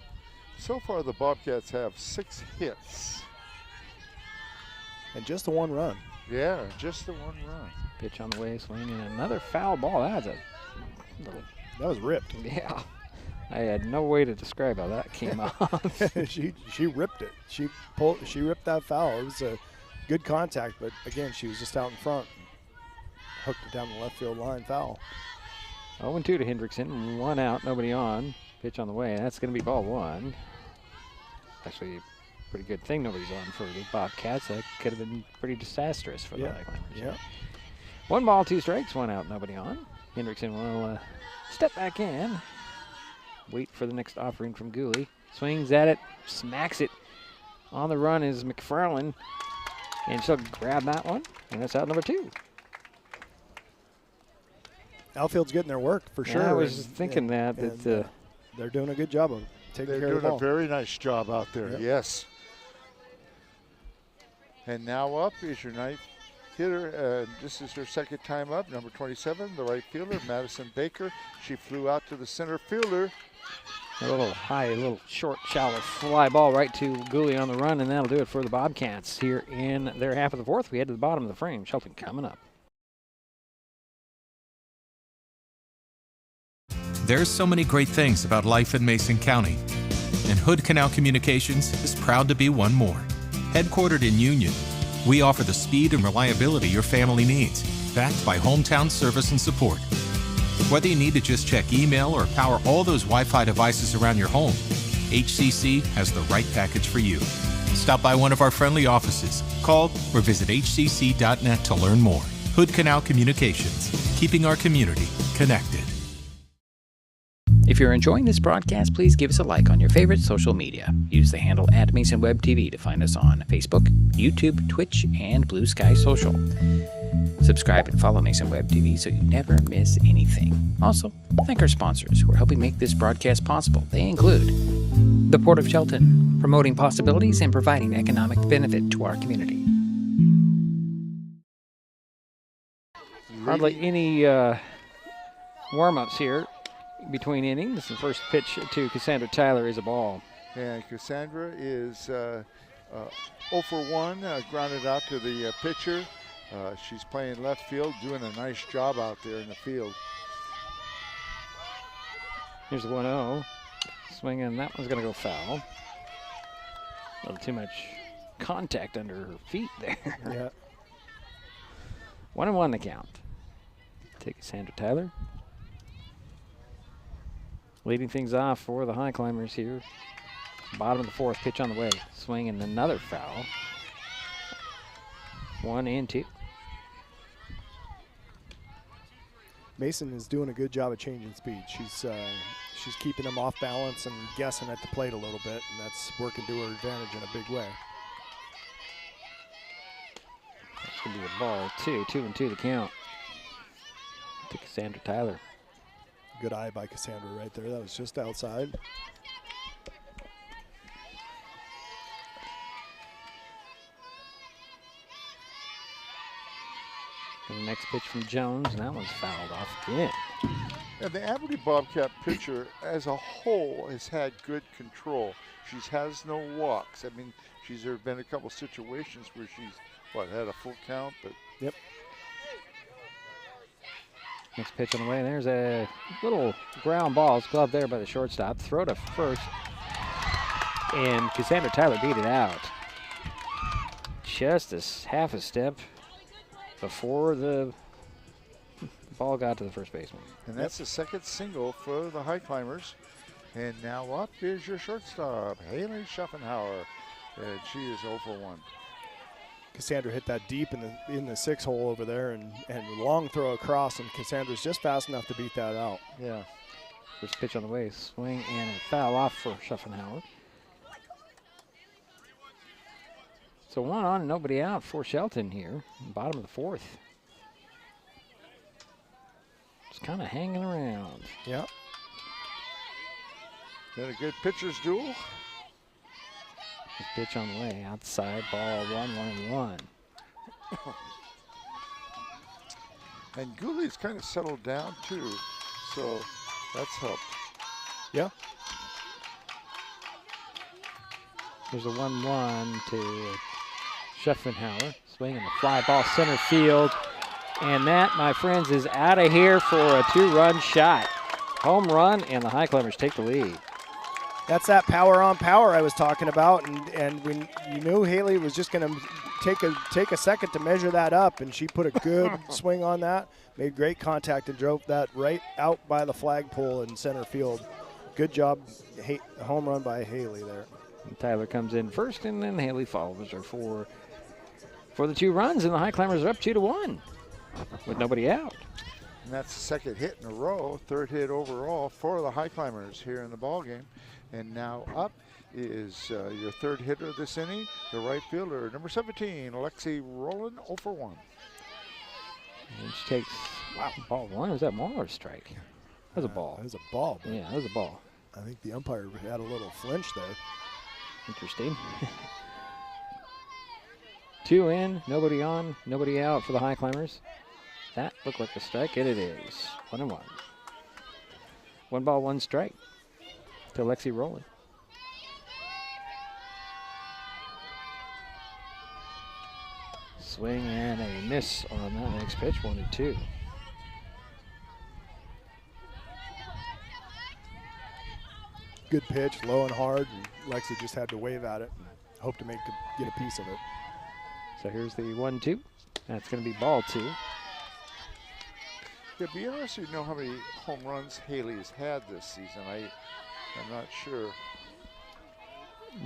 So far, the Bobcats have 6 hits. And just the 1 run. Yeah, just the 1 run. Pitch on the way, swinging another foul ball. That was ripped. Yeah. I had no way to describe how that came off. She ripped it. She ripped that foul. It was a good contact, but again, she was just out in front. Hooked it down the left field line, foul. 0-2 to Hendrickson, 1 out, nobody on. Pitch on the way, that's going to be ball 1. Actually, a pretty good thing nobody's on for the Bobcats. That could have been pretty disastrous for the Highclimbers. Yeah. 1 ball, 2 strikes, 1 out, nobody on. Hendrickson will step back in. Wait for the next offering from Gooley. Swings at it, smacks it. On the run is McFarland, and she'll grab that one, and that's out number 2. Outfield's getting their work for sure. I was thinking that they're doing a good job of taking care of the ball. They're doing a very nice job out there, yes. And now up is your 9th hitter. This is her 2nd time up, number 27, the right fielder, Madison Baker. She flew out to the center fielder. A little short, shallow fly ball right to Gooley on the run, and that'll do it for the Bobcats here in their half of the fourth. We head to the bottom of the frame. Shelton coming up. There's so many great things about life in Mason County, and Hood Canal Communications is proud to be one more. Headquartered in Union, we offer the speed and reliability your family needs, backed by hometown service and support. Whether you need to just check email or power all those Wi-Fi devices around your home, HCC has the right package for you. Stop by one of our friendly offices, call or visit hcc.net to learn more. Hood Canal Communications, keeping our community connected. If you're enjoying this broadcast, please give us a like on your favorite social media. Use the handle @MasonWebTV to find us on Facebook, YouTube, Twitch, and Blue Sky Social. Subscribe and follow Mason Web TV so you never miss anything. Also, thank our sponsors who are helping make this broadcast possible. They include the Port of Shelton, promoting possibilities and providing economic benefit to our community. Hardly any warm-ups here between innings. The first pitch to Cassandra Tyler is a ball. And Cassandra is 0 for 1, grounded out to the pitcher. She's playing left field, doing a nice job out there in the field. Here's the 1-0. Swinging, that one's going to go foul. A little too much contact under her feet there. Yeah. 1-1 the count. Take Cassandra Tyler. Leading things off for the Highclimbers here. Bottom of the fourth, pitch on the way. Swinging, another foul. 1-2. Mason is doing a good job of changing speed. She's keeping him off balance and guessing at the plate a little bit, and that's working to her advantage in a big way. That's going to be a ball, 2-2 the count. To Cassandra Tyler. Good eye by Cassandra right there. That was just outside. And the next pitch from Jones, and that one's fouled off again. Yeah, the Aberdeen Bobcat pitcher as a whole has had good control. She has no walks. I mean, there have been a couple situations where she's, had a full count, but. Yep. Next pitch on the way. There's a little ground ball. It's gloved there by the shortstop. Throw to first. And Cassandra Tyler beat it out. Just half a step before the ball got to the first baseman. And that's the second single for the Highclimbers. And now up is your shortstop, Haley Schaffenhauer. And she is 0 for 1. Cassandra hit that deep in the 6 hole over there, and long throw across, and Cassandra's just fast enough to beat that out. Yeah. First pitch on the way, swing and a foul off for Schaffenhauer. So 1 on and nobody out for Shelton here, bottom of the fourth. Just kind of hanging around. Yeah. Then a good pitcher's duel. This pitch on the way, outside ball, 1-1-1. And Gooley's kind of settled down too, so that's helped. Yeah. There's a 1-1 to Schaffenhauer, swinging a fly ball center field, and that, my friends, is out of here for a 2-run shot. Home run, and the Highclimbers take the lead. That's that power on power I was talking about, and when you knew Haley was just going to take a second to measure that up, and she put a good swing on that, made great contact and drove that right out by the flagpole in center field. Good job, home run by Haley there. And Tyler comes in first, and then Haley follows her for the 2 runs, and the Highclimbers are up 2-1 with nobody out. And that's the second hit in a row, third hit overall for the Highclimbers here in the ball game. And now up is your third hitter this inning, the right fielder, number 17, Alexi Rowland, 0 for 1. And she takes ball 1. Was that ball or strike? That was a ball. That was a ball. Yeah, that was a ball. I think the umpire had a little flinch there. Interesting. 2 in, nobody on, nobody out for the Highclimbers. That looked like a strike, and it is. 1-1. 1 ball, 1 strike to Lexi Rowland. Swing and a miss on that next pitch, 1-2. Good pitch, low and hard, and Lexi just had to wave at it. hope to get a piece of it. So here's the 1-2. That's going to be ball 2. Yeah, be interested to know how many home runs Haley's had this season. I'm not sure.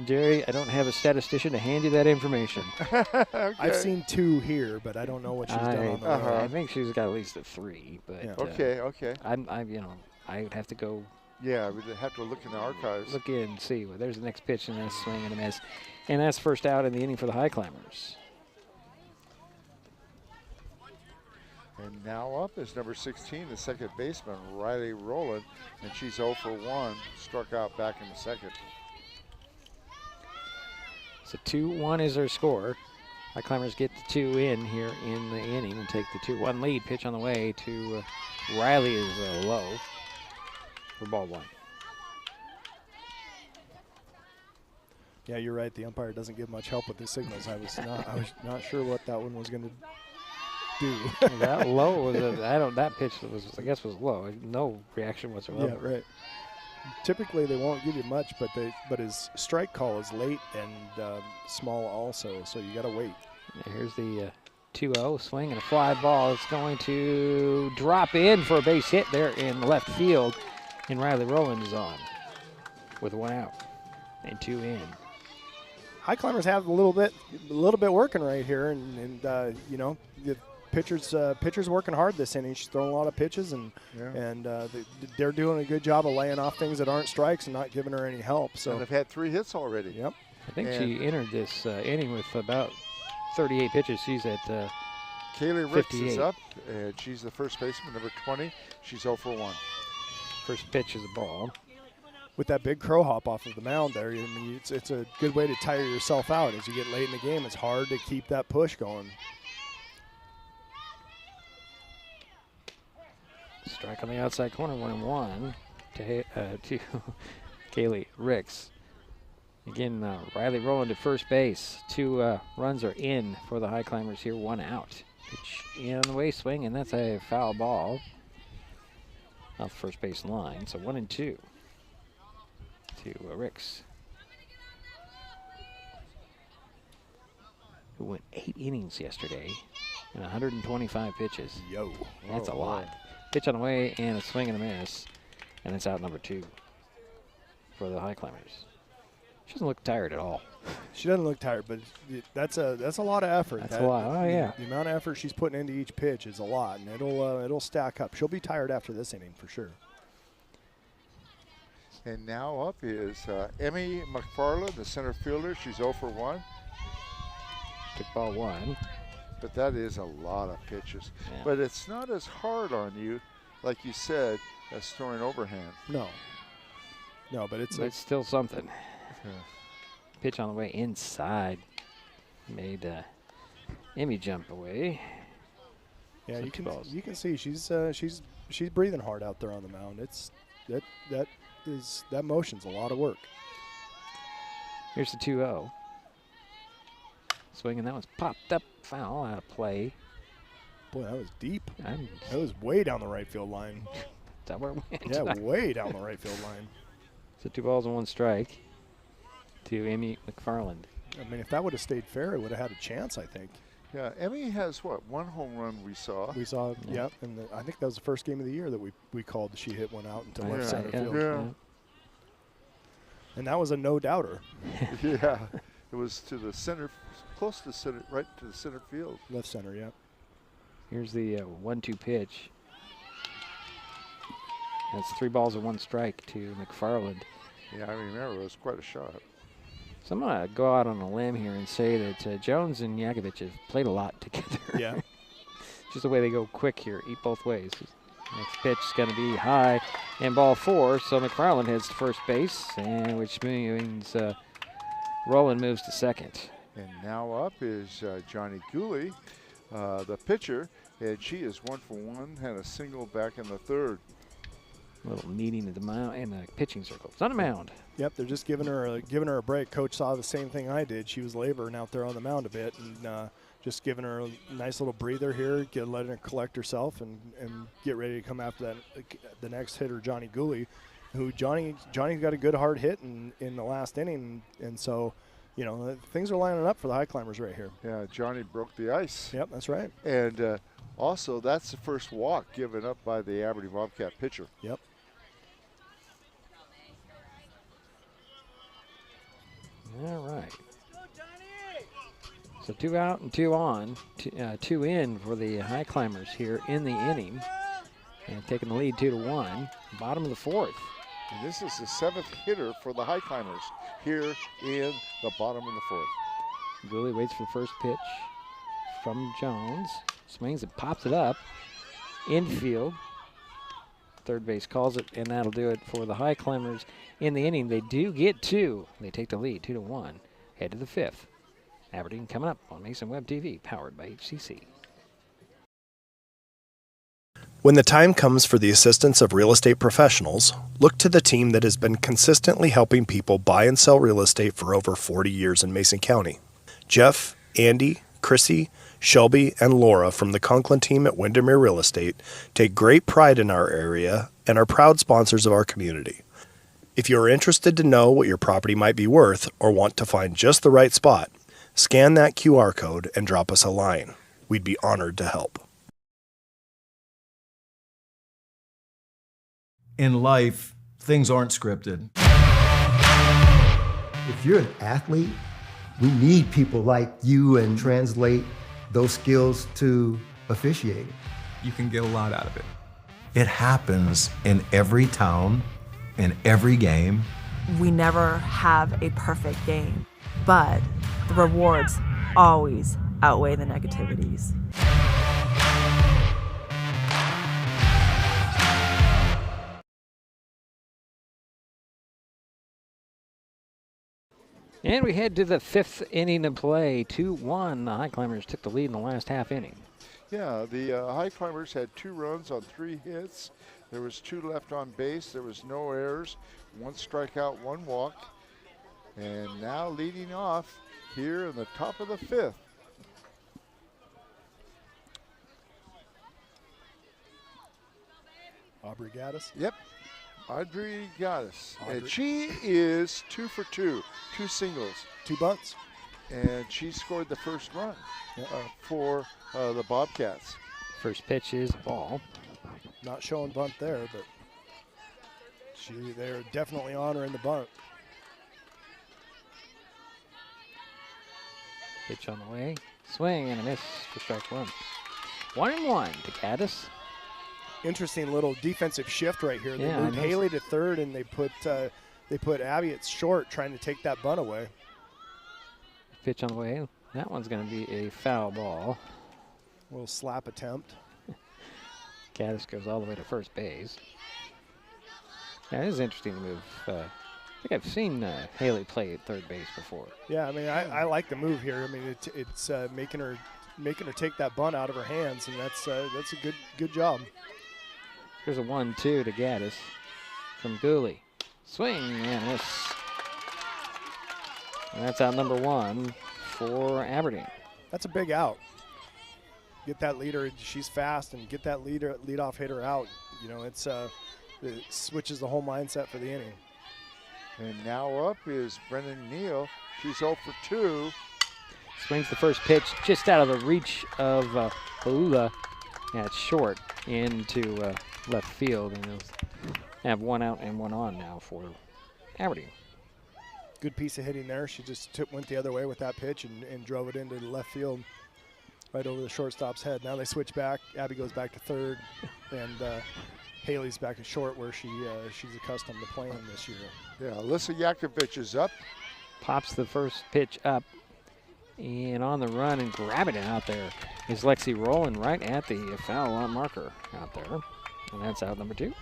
Jerry, I don't have a statistician to hand you that information. Okay. I've seen 2 here, but I don't know what she's done on the road. I think she's got at least a 3. But Yeah. Okay. I would have to go. Yeah, we'd have to look in the archives. Look in and see. Well, there's the next pitch, and that's swing and a miss. And that's first out in the inning for the Highclimbers. And now up is number 16, the second baseman, Riley Rowland, and she's 0 for 1, struck out back in the second. So 2-1 is their score. Highclimbers get the 2 in here in the inning and take the 2-1 lead. Pitch on the way to Riley is low for ball 1. Yeah, you're right. The umpire doesn't give much help with the signals. I was not sure what that one was going to do. That low was that pitch was low. No reaction whatsoever. Yeah, right. Typically they won't give you much, but his strike call is late and small also, so you got to wait. Here's the 2-0 swing and a fly ball. It's going to drop in for a base hit there in left field, and Riley Rowland is on with 1 out and 2 in. Highclimbers have a little bit working right here, and the pitcher's working hard this inning. She's throwing a lot of pitches, and they're doing a good job of laying off things that aren't strikes and not giving her any help. So and they've had 3 hits already. Yep. I think she entered this inning with about 38 pitches. She's at Kaylee Ricks 58. is up, and she's the first baseman, number 20. She's 0 for 1. First pitch is a ball. With that big crow hop off of the mound there, it's a good way to tire yourself out. As you get late in the game, it's hard to keep that push going. Strike on the outside corner, 1-1 to Kaylee Ricks. Again, Riley Rowland at first base. 2 runs are in for the Highclimbers here, 1 out. Pitch in on the way, swing, and that's a foul ball off the first base line. So 1-2 to Ricks, who went 8 innings yesterday and 125 pitches. Yo. That's a lot. Pitch on the way and a swing and a miss, and it's out number 2 for the Highclimbers. She doesn't look tired at all. She doesn't look tired, but that's a lot of effort. That's a lot. Oh yeah. The amount of effort she's putting into each pitch is a lot, and it'll stack up. She'll be tired after this inning for sure. And now up is Emmy McFarland, the center fielder. She's 0 for 1. Took ball 1. But that is a lot of pitches. Yeah. But it's not as hard on you, like you said, as throwing overhand. No, but it's still something. Yeah. Pitch on the way inside made Emmy jump away. Yeah, you can see she's breathing hard out there on the mound. That motion's a lot of work. Here's the 2-0. Swing, and that one's popped up, foul, out of play. Boy, that was deep. That was way down the right field line. Is that where it went? Yeah, way down the right field line. So 2 balls and 1 strike to Emmy McFarland. I mean, if that would have stayed fair, it would have had a chance, I think. Yeah, Emmy has, 1 home run we saw? We saw, yeah, and I think that was the first game of the year that we called. She hit one out into left center field. Yeah. And that was a no-doubter. Yeah, it was to the center, close to center, right to the center field. Left center, yeah. Here's the 1-2 pitch. That's 3 balls and 1 strike to McFarland. Yeah, I remember it was quite a shot. So I'm going to go out on a limb here and say that Jones and Yakovich have played a lot together. Yeah. Just the way they go quick here, eat both ways. Next pitch is going to be high and ball 4, so McFarland heads to first base, and which means Rowland moves to second. And now up is Johnny Gooley, the pitcher, and she is 1 for 1, had a single back in the 3rd. A little meeting at the mound and the pitching circle. It's on a mound. Yep, they're just giving her a break. Coach saw the same thing I did. She was laboring out there on the mound a bit, and just giving her a nice little breather here, letting her collect herself, and get ready to come after the next hitter, Johnny Gooley, who Johnny got a good hard hit in the last inning, and so you know, things are lining up for the Highclimbers right here. Yeah, Johnny broke the ice. Yep, that's right. And also, that's the first walk given up by the Aberdeen Bobcat pitcher. Yep. All right. So 2 out and 2 on, 2 in for the Highclimbers here in the inning. And taking the lead 2-1, bottom of the 4th. And this is the 7th hitter for the Highclimbers here in the bottom of the 4th. Gooley waits for the first pitch from Jones. Swings it, pops it up. Infield. Third base calls it, and that'll do it for the Highclimbers in the inning. They do get 2. They take the lead 2-1. Head to the 5th. Aberdeen coming up on Mason Web TV, powered by HCC. When the time comes for the assistance of real estate professionals, look to the team that has been consistently helping people buy and sell real estate for over 40 years in Mason County. Jeff, Andy, Chrissy, Shelby, and Laura from the Conklin team at Windermere Real Estate take great pride in our area and are proud sponsors of our community. If you are interested to know what your property might be worth or want to find just the right spot, scan that QR code and drop us a line. We'd be honored to help. In life, things aren't scripted. If you're an athlete, we need people like you and translate those skills to officiating. You can get a lot out of it. It happens in every town, in every game. We never have a perfect game, but the rewards always outweigh the negativities. And we head to the 5th inning of play, 2-1. The Highclimbers took the lead in the last half inning. Yeah, the Highclimbers had 2 runs on 3 hits. There was 2 left on base. There was no errors. 1 strikeout, 1 walk. And now leading off here in the top of the 5th. Aubrey Gaddis. Yep. Audrey Gaddis. And she is 2 for 2. 2 singles. 2 bunts. And she scored the first run for the Bobcats. First pitch is ball. Not showing bunt there, but they're definitely honoring the bunt. Pitch on the way. Swing and a miss for strike 1. 1-1 to Gaddis. Interesting little defensive shift right here. They Yeah, moved Haley to third, and they put Abby at short, trying to take that bunt away. Pitch on the way. That one's going to be a foul ball. A little slap attempt. Gaddis goes all the way to first base. Yeah, it is interesting to move. I think I've seen Haley play at third base before. Yeah, I mean, I like the move here. I mean, it's making her take that bunt out of her hands, and that's a good job. Here's a 1-2 to Gaddis from Gooley. Swing and miss. And that's out number 1 for Aberdeen. That's a big out. Get that leader, she's fast, and get that leadoff hitter out. You know, it switches the whole mindset for the inning. And now up is Brennan Neal. She's 0 for 2. Swings the first pitch just out of the reach of Paula. Yeah, it's short into left field, and they'll have 1 out and 1 on now for Aberdeen. Good piece of hitting there. She just went the other way with that pitch and drove it into the left field, right over the shortstop's head. Now they switch back. Abby goes back to third, and Haley's back at short, where she's accustomed to playing this year. Yeah, Alyssa Yakovich is up. Pops the first pitch up, and on the run and grabbing it out there is Lexi Rowland right at the foul marker out there. And that's out number 2.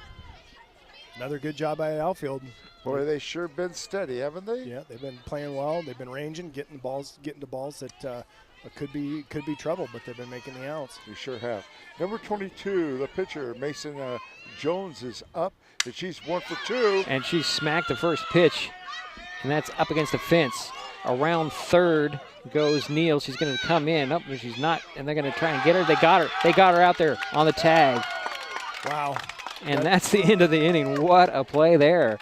Another good job by outfield. Boy, they sure been steady, haven't they? Yeah, they've been playing well. They've been ranging, getting to balls that could be trouble, but they've been making the outs. You sure have. Number 22, the pitcher, Mason Jones, is up, and she's 1 for 2. And she smacked the first pitch, and that's up against the fence. Around third goes Neal. She's going to come in. Nope, she's not, and they're going to try and get her. They got her. They got her out there on the tag. Wow. And that's the end of the inning. What a play there.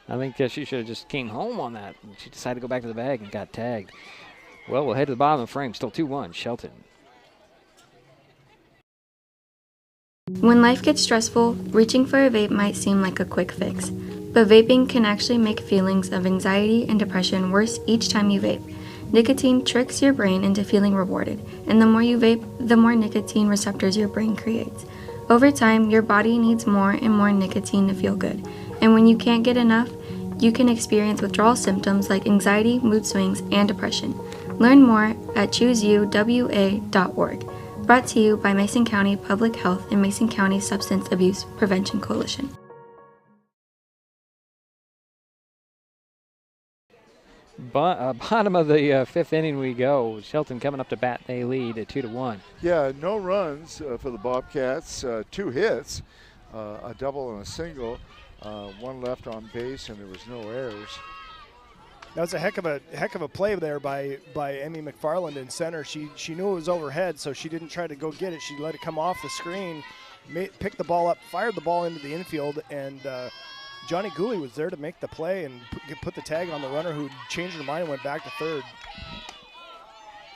I think she should have just came home on that. She decided to go back to the bag and got tagged. Well, we'll head to the bottom of the frame. Still 2-1, Shelton. When life gets stressful, reaching for a vape might seem like a quick fix. But vaping can actually make feelings of anxiety and depression worse each time you vape. Nicotine tricks your brain into feeling rewarded, and the more you vape, the more nicotine receptors your brain creates. Over time, your body needs more and more nicotine to feel good, and when you can't get enough, you can experience withdrawal symptoms like anxiety, mood swings, and depression. Learn more at chooseyouwa.org. Brought to you by Mason County Public Health and Mason County Substance Abuse Prevention Coalition. Bottom of the fifth inning we go. Shelton coming up to bat. They lead at 2-1. Yeah, no runs for the Bobcats. 2 hits, a double and a single. 1 left on base, and there was no errors. That was a heck of a play there by Emmy McFarland in center. She knew it was overhead, so she didn't try to go get it. She let it come off the screen, picked the ball up, fired the ball into the infield, and Johnny Gooley was there to make the play and put the tag on the runner, who changed her mind and went back to third.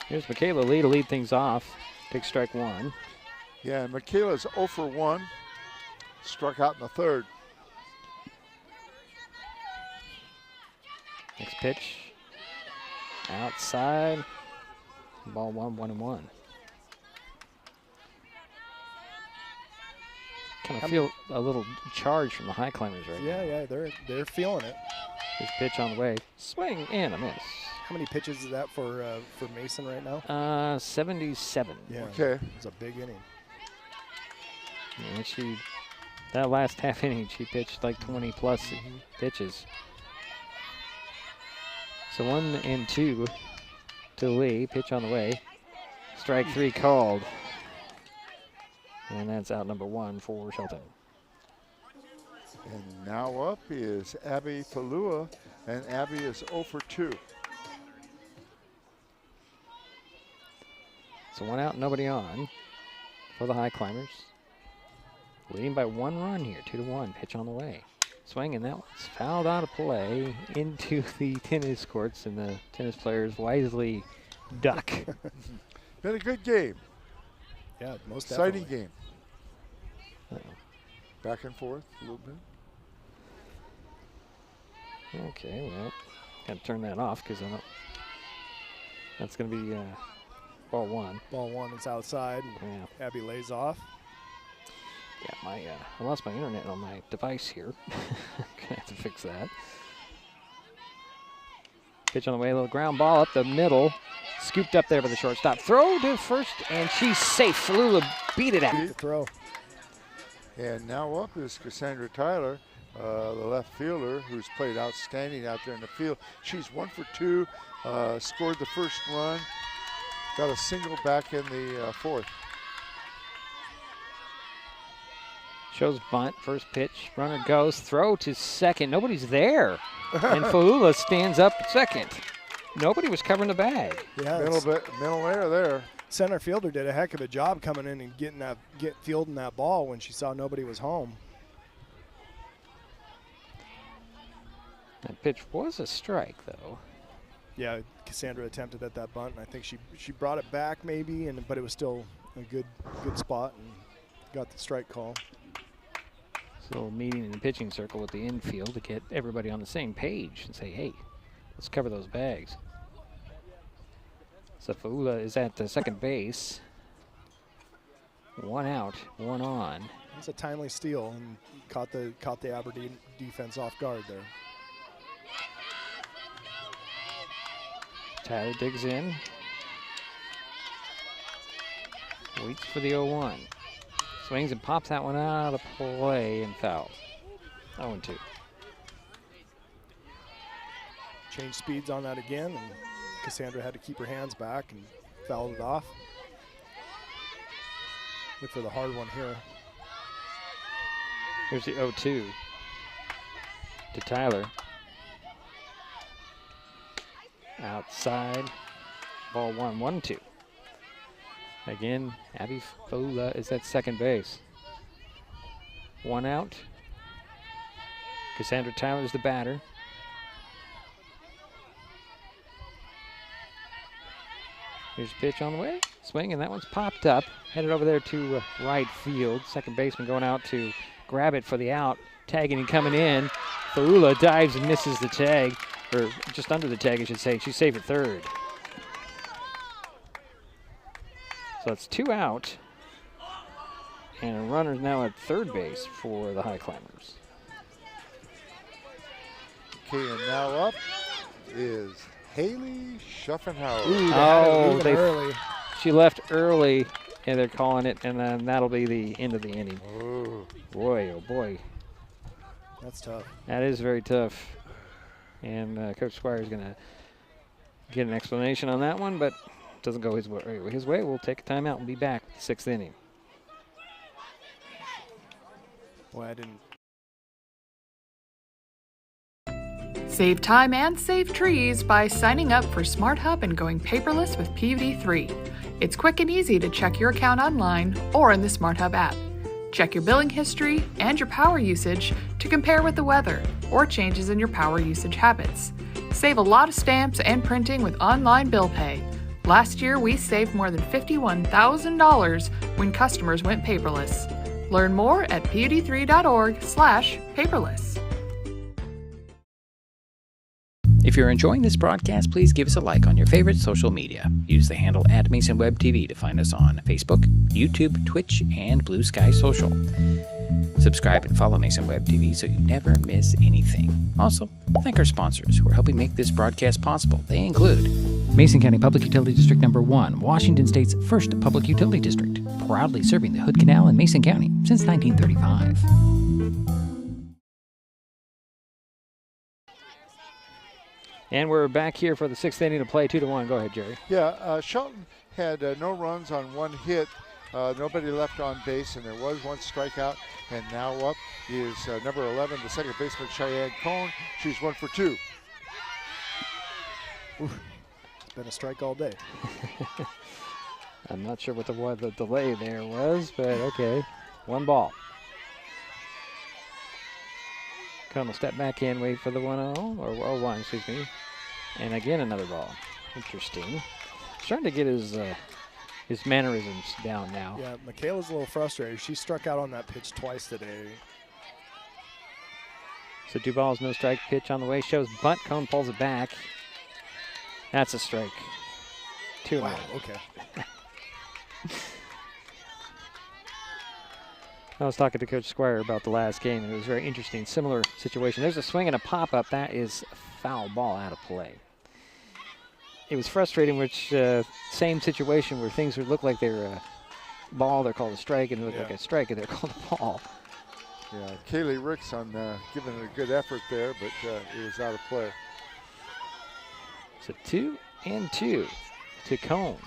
Here's Michaela Lee to lead things off. Take strike 1. Yeah, Michaela's 0 for 1. Struck out in the third. Next pitch. Outside. Ball 1-1-1. Kind of feel a little charge from the Highclimbers right now. Yeah, they're feeling it. His pitch on the way. Swing and a miss. How many pitches is that for Mason right now? 77. Yeah. Okay. It's a big inning. Yeah, that last half inning, she pitched like 20+ pitches. So 1-2 to Lee. Pitch on the way. Strike 3 called. And that's out number 1 for Shelton. And now up is Abby Falua, and Abby is 0 for 2. So 1 out, nobody on for the Highclimbers. Leading by 1 run here, 2-1. Pitch on the way. Swing, and that one's fouled out of play into the tennis courts, and the tennis players wisely duck. Been a good game. Yeah, most exciting definitely. game. Back and forth a little bit. Okay, well, got to turn that off because that's going to be ball 1. Ball 1 is outside. And Abby lays off. Yeah, I lost my internet on my device here. Gonna have to fix that. Pitch on the way, a little ground ball up the middle. Scooped up there by the shortstop. Throw to first, and she's safe. Falula beat it out. Beat the throw. And now up is Cassandra Tyler, the left fielder, who's played outstanding out there in the field. She's 1 for 2, scored the first run, got a single back in the fourth. Shows bunt, first pitch, runner goes, throw to second. Nobody's there. And Falula stands up at second. Nobody was covering the bag. Yeah, mental error there. Center fielder did a heck of a job coming in and fielding that ball when she saw nobody was home. That pitch was a strike, though. Yeah, Cassandra attempted at that bunt, and I think she brought it back maybe, but it was still a good spot and got the strike call. So meeting in the pitching circle with the infield to get everybody on the same page and say, hey, let's cover those bags. So Falula is at the second base. 1 out, 1 on. It's a timely steal and caught the Aberdeen defense off guard there. Tyler digs in. Waits for the 0-1. Swings and pops that one out of play and foul. 0-2. Changed speeds on that again, and Cassandra had to keep her hands back and fouled it off. Look for the hard one here. Here's the 0-2 to Tyler. Outside. Ball 1, 1-2. Again, Abby Falula is at second base. 1 out. Cassandra Tyler's the batter. Here's a pitch on the way. Swing, and that one's popped up. Headed over there to right field. Second baseman going out to grab it for the out. Tagging and coming in. Farula dives and misses the tag, or just under the tag, I should say. She's safe at third. So it's 2 out. And a runner's now at third base for the Highclimbers. Okay, and now up is Haley Schuffenhauer. Ooh, she left early, and they're calling it, and then that'll be the end of the inning. Oh. Boy, oh boy. That's tough. That is very tough. And Coach Squire's going to get an explanation on that one, but it doesn't go his way. We'll take a timeout and be back 6th inning. Boy, I didn't. Save time and save trees by signing up for Smart Hub and going paperless with PVD3. It's quick and easy to check your account online or in the Smart Hub app. Check your billing history and your power usage to compare with the weather or changes in your power usage habits. Save a lot of stamps and printing with online bill pay. Last year, we saved more than $51,000 when customers went paperless. Learn more at pud3.org/paperless. If you're enjoying this broadcast, please give us a like on your favorite social media. Use the handle @MasonWebTV to find us on Facebook, YouTube, Twitch, and Blue Sky Social. Subscribe and follow Mason Web TV so you never miss anything. Also, thank our sponsors who are helping make this broadcast possible. They include Mason County Public Utility District Number 1, Washington State's first public utility district, proudly serving the Hood Canal in Mason County since 1935. And we're back here for the 6th inning to play 2-1. Go ahead, Jerry. Yeah, Shelton had no runs on 1 hit. Nobody left on base, and there was 1 strikeout. And now up is number 11, the second baseman, Cheyenne Cohn. She's 1 for 2. Oof. It's been a strike all day. I'm not sure what the delay there was, but okay. 1 ball. Cohn will step back in, wait for the 1-0, or 0-1, excuse me. And again, another ball. Interesting. Starting to get his mannerisms down now. Yeah, Michaela's a little frustrated. She struck out on that pitch twice today. So 2 balls, no strike. Pitch on the way. Shows bunt. Cohn pulls it back. That's a strike. 2 Wow, okay. I was talking to Coach Squire about the last game, and it was very interesting. Similar situation. There's a swing and a pop-up. That is a foul ball out of play. It was frustrating, which same situation where things would look like they're a ball, they're called a strike, and look like a strike, and they're called a ball. Yeah, Kaylee Ricks on giving it a good effort there, but it was out of play. So 2-2 to Cohn.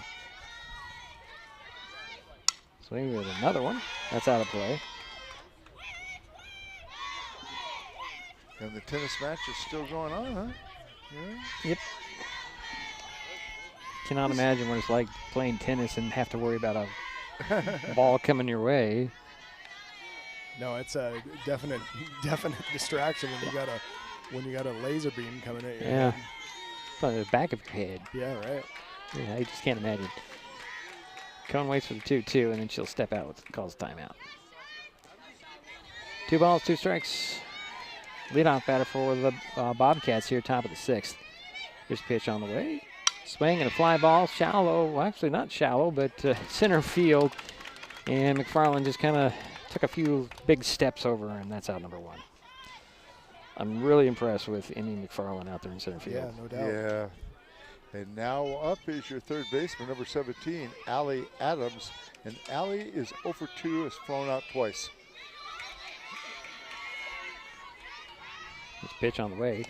Swing with another one. That's out of play. And the tennis match is still going on, huh? Yeah. Yep. Cannot imagine what it's like playing tennis and have to worry about a ball coming your way. No, it's a definite distraction when you got a laser beam coming at you. Yeah. On the back of your head. Yeah, right. Yeah, I just can't imagine. Cohn waits for the 2-2, and then she'll step out and calls timeout. 2 balls, 2 strikes. Leadoff batter for the Bobcats here, top of the 6th. Here's a pitch on the way. Swing and a fly ball, shallow. Well, actually not shallow, but center field. And McFarland just kind of took a few big steps over, and that's out number 1. I'm really impressed with Amy McFarland out there in center field. Yeah, no doubt. Yeah. And now up is your third baseman, number 17, Allie Adams. And Allie is 0 for 2, has flown out twice. This pitch on the way.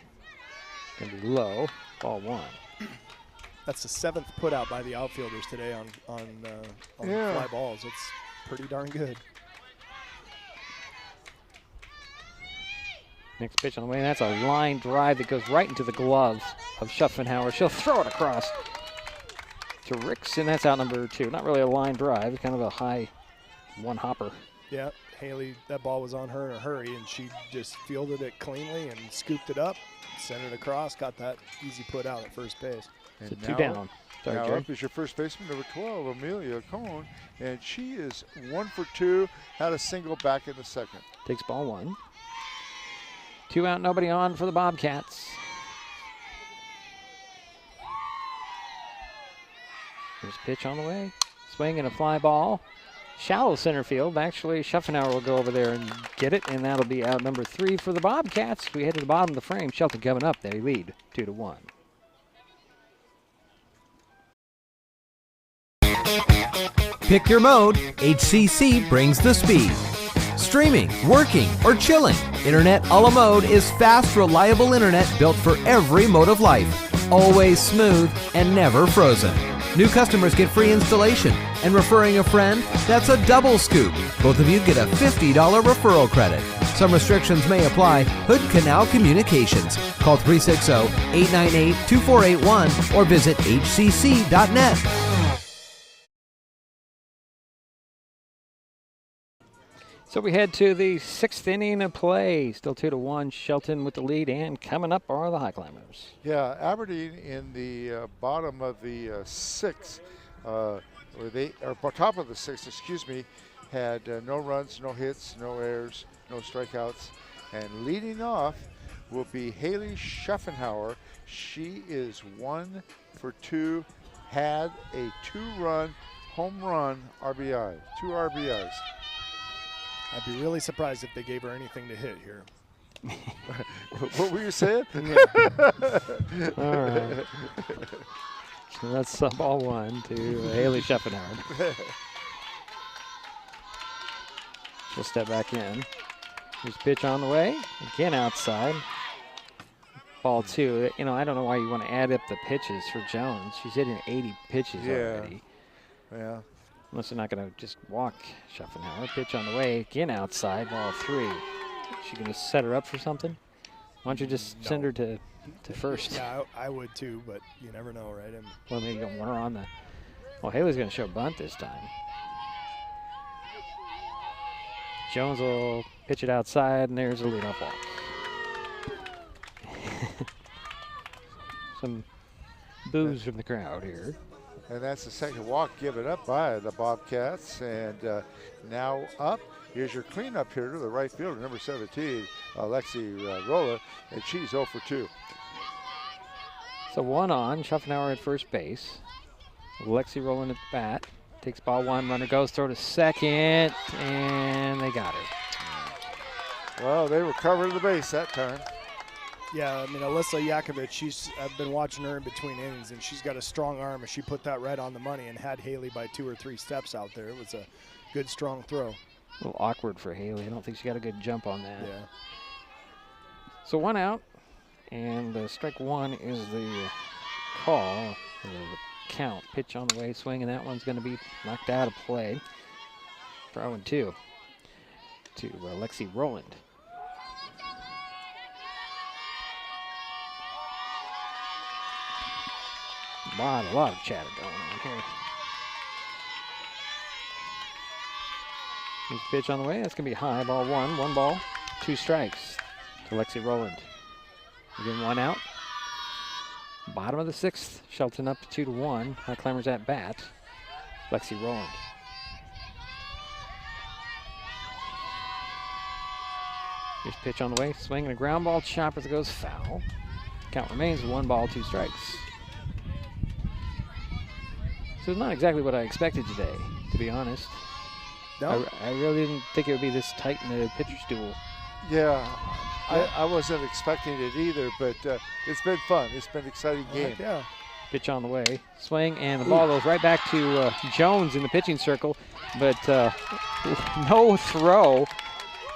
Going to be low. Ball 1. That's the 7th put out by the outfielders today on fly balls. It's pretty darn good. Next pitch on the way. That's a line drive that goes right into the gloves of Schuffenhauer. She'll throw it across to Ricks, and that's out number 2. Not really a line drive, kind of a high 1 hopper. Yeah, Haley, that ball was on her in a hurry, and she just fielded it cleanly and scooped it up, sent it across, got that easy put out at first base. And so 2 down. Sorry, now Jerry. up is your first baseman, number 12, Amelia Cohn, and she is 1 for 2, had a single back in the second. Takes ball 1. 2 out, nobody on for the Bobcats. There's a pitch on the way. Swing and a fly ball. Shallow center field. Actually, Schuffenauer will go over there and get it, and that'll be out number 3 for the Bobcats. We head to the bottom of the frame. Shelton coming up. They lead 2-1. Pick your mode. HCC brings the speed. Streaming, working, or chilling, Internet a la mode is fast, reliable internet built for every mode of life. Always smooth and never frozen. New customers get free installation, and referring a friend, that's a double scoop. Both of you get a $50 referral credit. Some restrictions may apply. Hood Canal Communications. Call 360-898-2481 or visit hcc.net. So we head to the 6th inning of play. Still 2-1. Shelton with the lead, and coming up are the Highclimbers. Yeah, Aberdeen in the bottom of the 6th, or top of the 6th, excuse me, had no runs, no hits, no errors, no strikeouts. And leading off will be Haley Schuffenauer. She is 1 for 2, had a 2-run home run RBI, 2 RBIs. I'd be really surprised if they gave her anything to hit here. What were you saying? All right. So that's ball 1 to Haley Schuffenauer. She'll step back in. There's a pitch on the way. Again outside. Ball 2. You know, I don't know why you want to add up the pitches for Jones. She's hitting 80 pitches already. Yeah. Unless they're not going to just walk Schuffenauer. Pitch on the way. Again outside. Ball 3. Is she going to set her up for something? Why don't you just send her to first? Yeah, I would too, but you never know, right? Well, maybe you don't want her on the... Well, Haley's going to show bunt this time. Jones will pitch it outside, and there's a leadoff walk. Some boos from the crowd here. And that's the second walk given up by the Bobcats. And now up, here's your cleanup hitter to the right fielder, number 17, Alexi Rolla, and she's 0 for 2. So 1 on, Schuffenauer at first base. Alexi rolling at the bat. Takes ball 1, runner goes, throw to second, and they got her. Well, they recovered the base that time. Yeah, I mean, Alyssa Yakovich, I've been watching her in between innings, and she's got a strong arm, and she put that right on the money and had Haley by 2 or 3 steps out there. It was a good, strong throw. A little awkward for Haley. I don't think she got a good jump on that. Yeah. So 1 out, and strike 1 is the call, the count. Pitch on the way, swing, and that one's going to be knocked out of play. For 0-2 to Lexi Rowland. A lot of chatter going on here. Here's a pitch on the way. That's going to be high. Ball 1. 1 ball, 2 strikes to Lexi Rowland. Again, 1 out. Bottom of the 6th. Shelton up 2-1. Highclimbers at bat. Lexi Rowland. Here's a pitch on the way. Swing and a ground ball. Chopper that goes foul. Count remains 1 ball, 2 strikes. So it's not exactly what I expected today, to be honest. No. I really didn't think it would be this tight in the pitcher's duel. Yeah, I wasn't expecting it either, but it's been fun. It's been an exciting game. Yeah. Pitch on the way. Swing, and the ball goes right back to Jones in the pitching circle, but no throw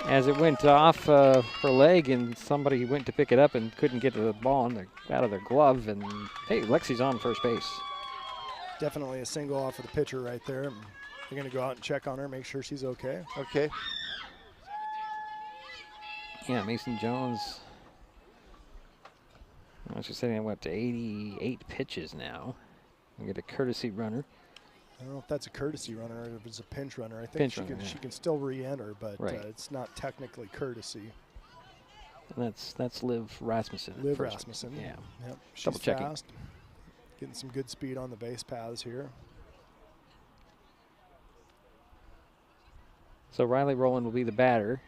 as it went off her leg, and somebody went to pick it up and couldn't get to the ball out of their glove, and hey, Lexi's on first base. Definitely a single off of the pitcher right there. They're going to go out and check on her, make sure she's okay. Okay. Yeah, Mason Jones. She's sitting at, what, to 88 pitches now. We get a courtesy runner. I don't know if that's a courtesy runner or if it's a pinch runner. I think she can still re-enter, but it's not technically courtesy. And that's Liv Rasmussen. Liv Rasmussen. Yeah. Yep. She's Double checking. fast. Getting some good speed on the base paths here. So Riley Rowland will be the batter.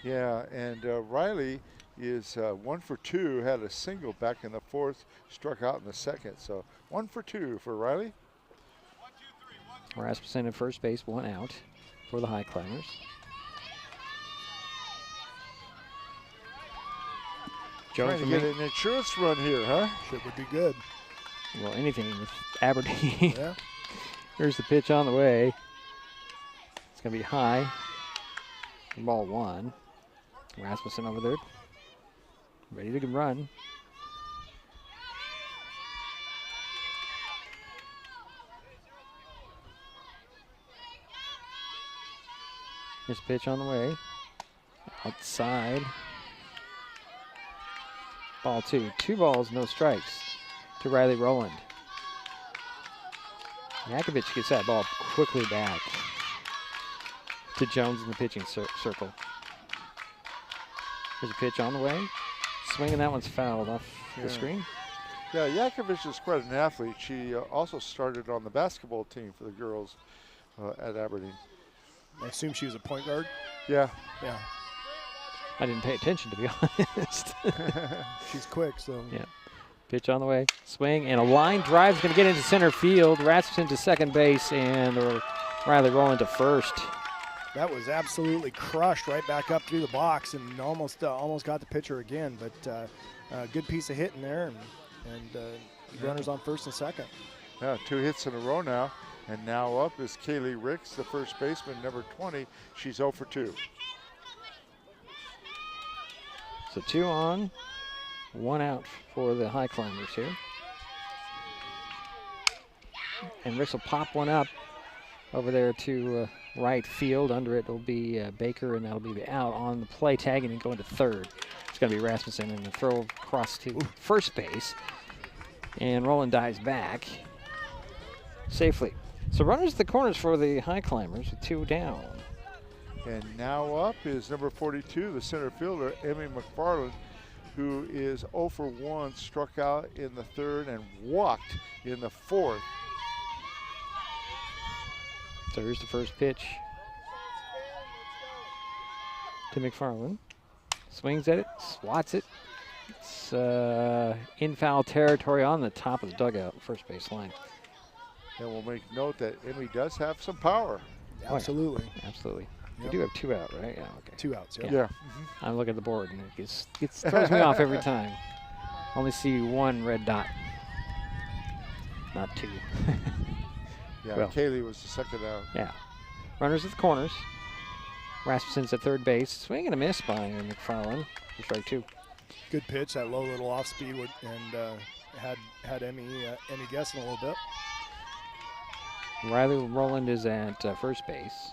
Yeah, and Riley is 1 for 2, had a single back in the fourth, struck out in the second. So 1 for 2 for Riley. Rasmussen at first base, 1 out for the Highclimbers. Trying to get an insurance run here, huh? Should would be good. Well, anything with Aberdeen. Yeah. Here's the pitch on the way. It's going to be high. Ball 1. Rasmussen over there. Ready to run. Here's the pitch on the way. Outside. Ball 2. 2 balls, no strikes to Riley Rowland. Yakovich gets that ball quickly back to Jones in the pitching circle. There's a pitch on the way. Swinging, that one's fouled off the screen. Yeah, Yakovich is quite an athlete. She also started on the basketball team for the girls at Aberdeen. I assume she was a point guard? Yeah. Yeah. I didn't pay attention, to be honest. She's quick, so. Yeah. Pitch on the way. Swing, and a line drive is going to get into center field. Rasmussen to second base, and Riley Rowland to first. That was absolutely crushed right back up through the box and almost got the pitcher again. But a good piece of hitting there, and runners on first and second. Yeah, 2 hits in a row now. And now up is Kaylee Ricks, the first baseman, number 20. She's 0 for 2. So 2 on, 1 out for the Highclimbers here. And Ricks will pop one up over there to right field. Under it will be Baker, and that'll be the out on the play, tagging and going to third. It's going to be Rasmussen, and the throw across to first base. And Rowland dives back safely. So runners at the corners for the Highclimbers with 2 down. And now up is number 42, the center fielder, Emmy McFarland, who is 0 for 1, struck out in the third and walked in the fourth. So here's the first pitch to McFarland. Swings at it, swats it. It's in foul territory on the top of the dugout, first base line. And we'll make note that Emmy does have some power. Absolutely. Absolutely. Yep. We do have 2 out, right? Yeah, okay. 2 outs, yeah. Yeah. I'm looking at the board, and it throws me off every time. Only see 1 red dot, not 2. Yeah, well, Kaylee was the second out. Yeah. Runners at the corners. Rasmussen's at third base. Swing and a miss by McFarland for strike 2. Good pitch, that low little off speed, and had Emmy guessing a little bit. Riley Rowland is at first base.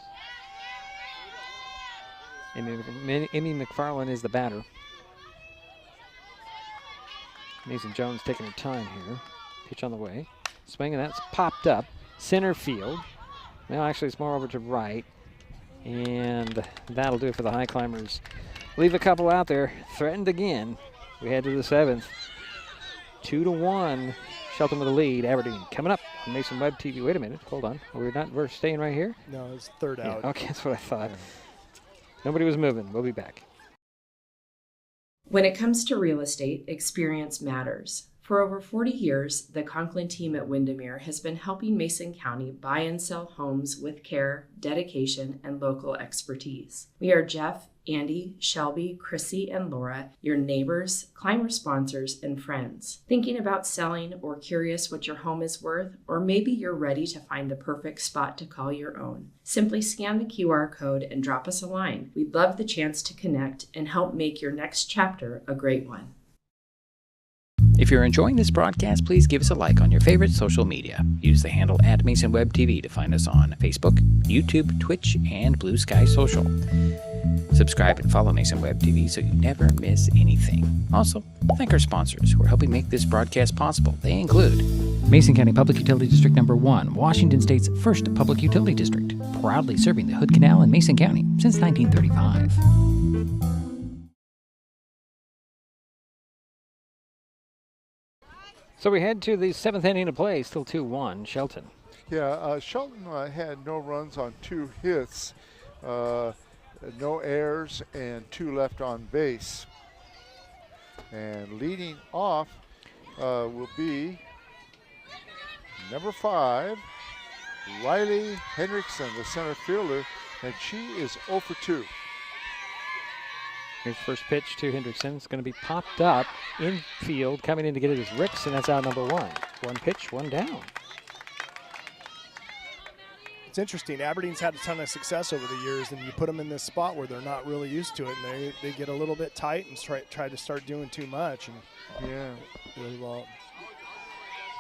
Emmy McFarland is the batter. Mason Jones taking her time here. Pitch on the way. Swing, and that's popped up. Center field. Well, actually, it's more over to right. And that'll do it for the Highclimbers. Leave a couple out there. Threatened again. We head to the 7th. 2-1. Shelton with the lead. Aberdeen coming up on Mason Webb TV. Wait a minute. Hold on. We're staying right here? No, it's third out. Yeah, okay, that's what I thought. Nobody was moving. We'll be back. When it comes to real estate, experience matters. For over 40 years, the Conklin team at Windermere has been helping Mason County buy and sell homes with care, dedication, and local expertise. We are Jeff, Andy, Shelby, Chrissy, and Laura, your neighbors, climber sponsors, and friends. Thinking about selling or curious what your home is worth, or maybe you're ready to find the perfect spot to call your own. Simply scan the QR code and drop us a line. We'd love the chance to connect and help make your next chapter a great one. If you're enjoying this broadcast, please give us a like on your favorite social media. Use the handle @MasonWebTV to find us on Facebook, YouTube, Twitch, and Blue Sky Social. Subscribe and follow Mason Web TV so you never miss anything. Also, thank our sponsors who are helping make this broadcast possible. They include Mason County Public Utility District Number 1, Washington State's first public utility district, proudly serving the Hood Canal in Mason County since 1935. So we head to the 7th inning of play, still 2-1, Shelton. Yeah, Shelton had no runs on 2 hits, no errors, and 2 left on base. And leading off will be number 5, Riley Hendrickson, the center fielder, and she is 0 for 2. Here's first pitch to Hendrickson. It's going to be popped up infield. Coming in to get it is Ricks, and that's out number 1. 1 pitch, 1 down. It's interesting. Aberdeen's had a ton of success over the years, and you put them in this spot where they're not really used to it, and they get a little bit tight and try to start doing too much. And yeah. Really well.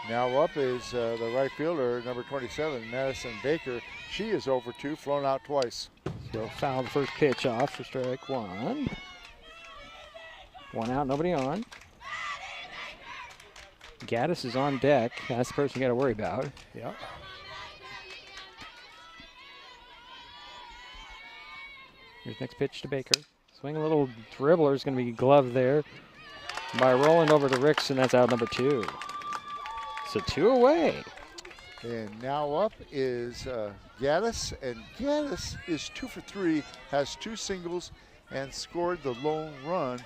Now up is the right fielder, number 27, Madison Baker. She is 0 for 2, flown out twice. So foul the first pitch off for strike 1. 1 out, nobody on. Gaddis is on deck. That's the person you got to worry about. Yeah. Here's next pitch to Baker. Swing a little dribbler is going to be gloved there by rolling over to Ricks, and that's out number 2. So 2 away. And now up is Gaddis, and Gaddis is 2 for 3, has 2 singles, and scored the lone run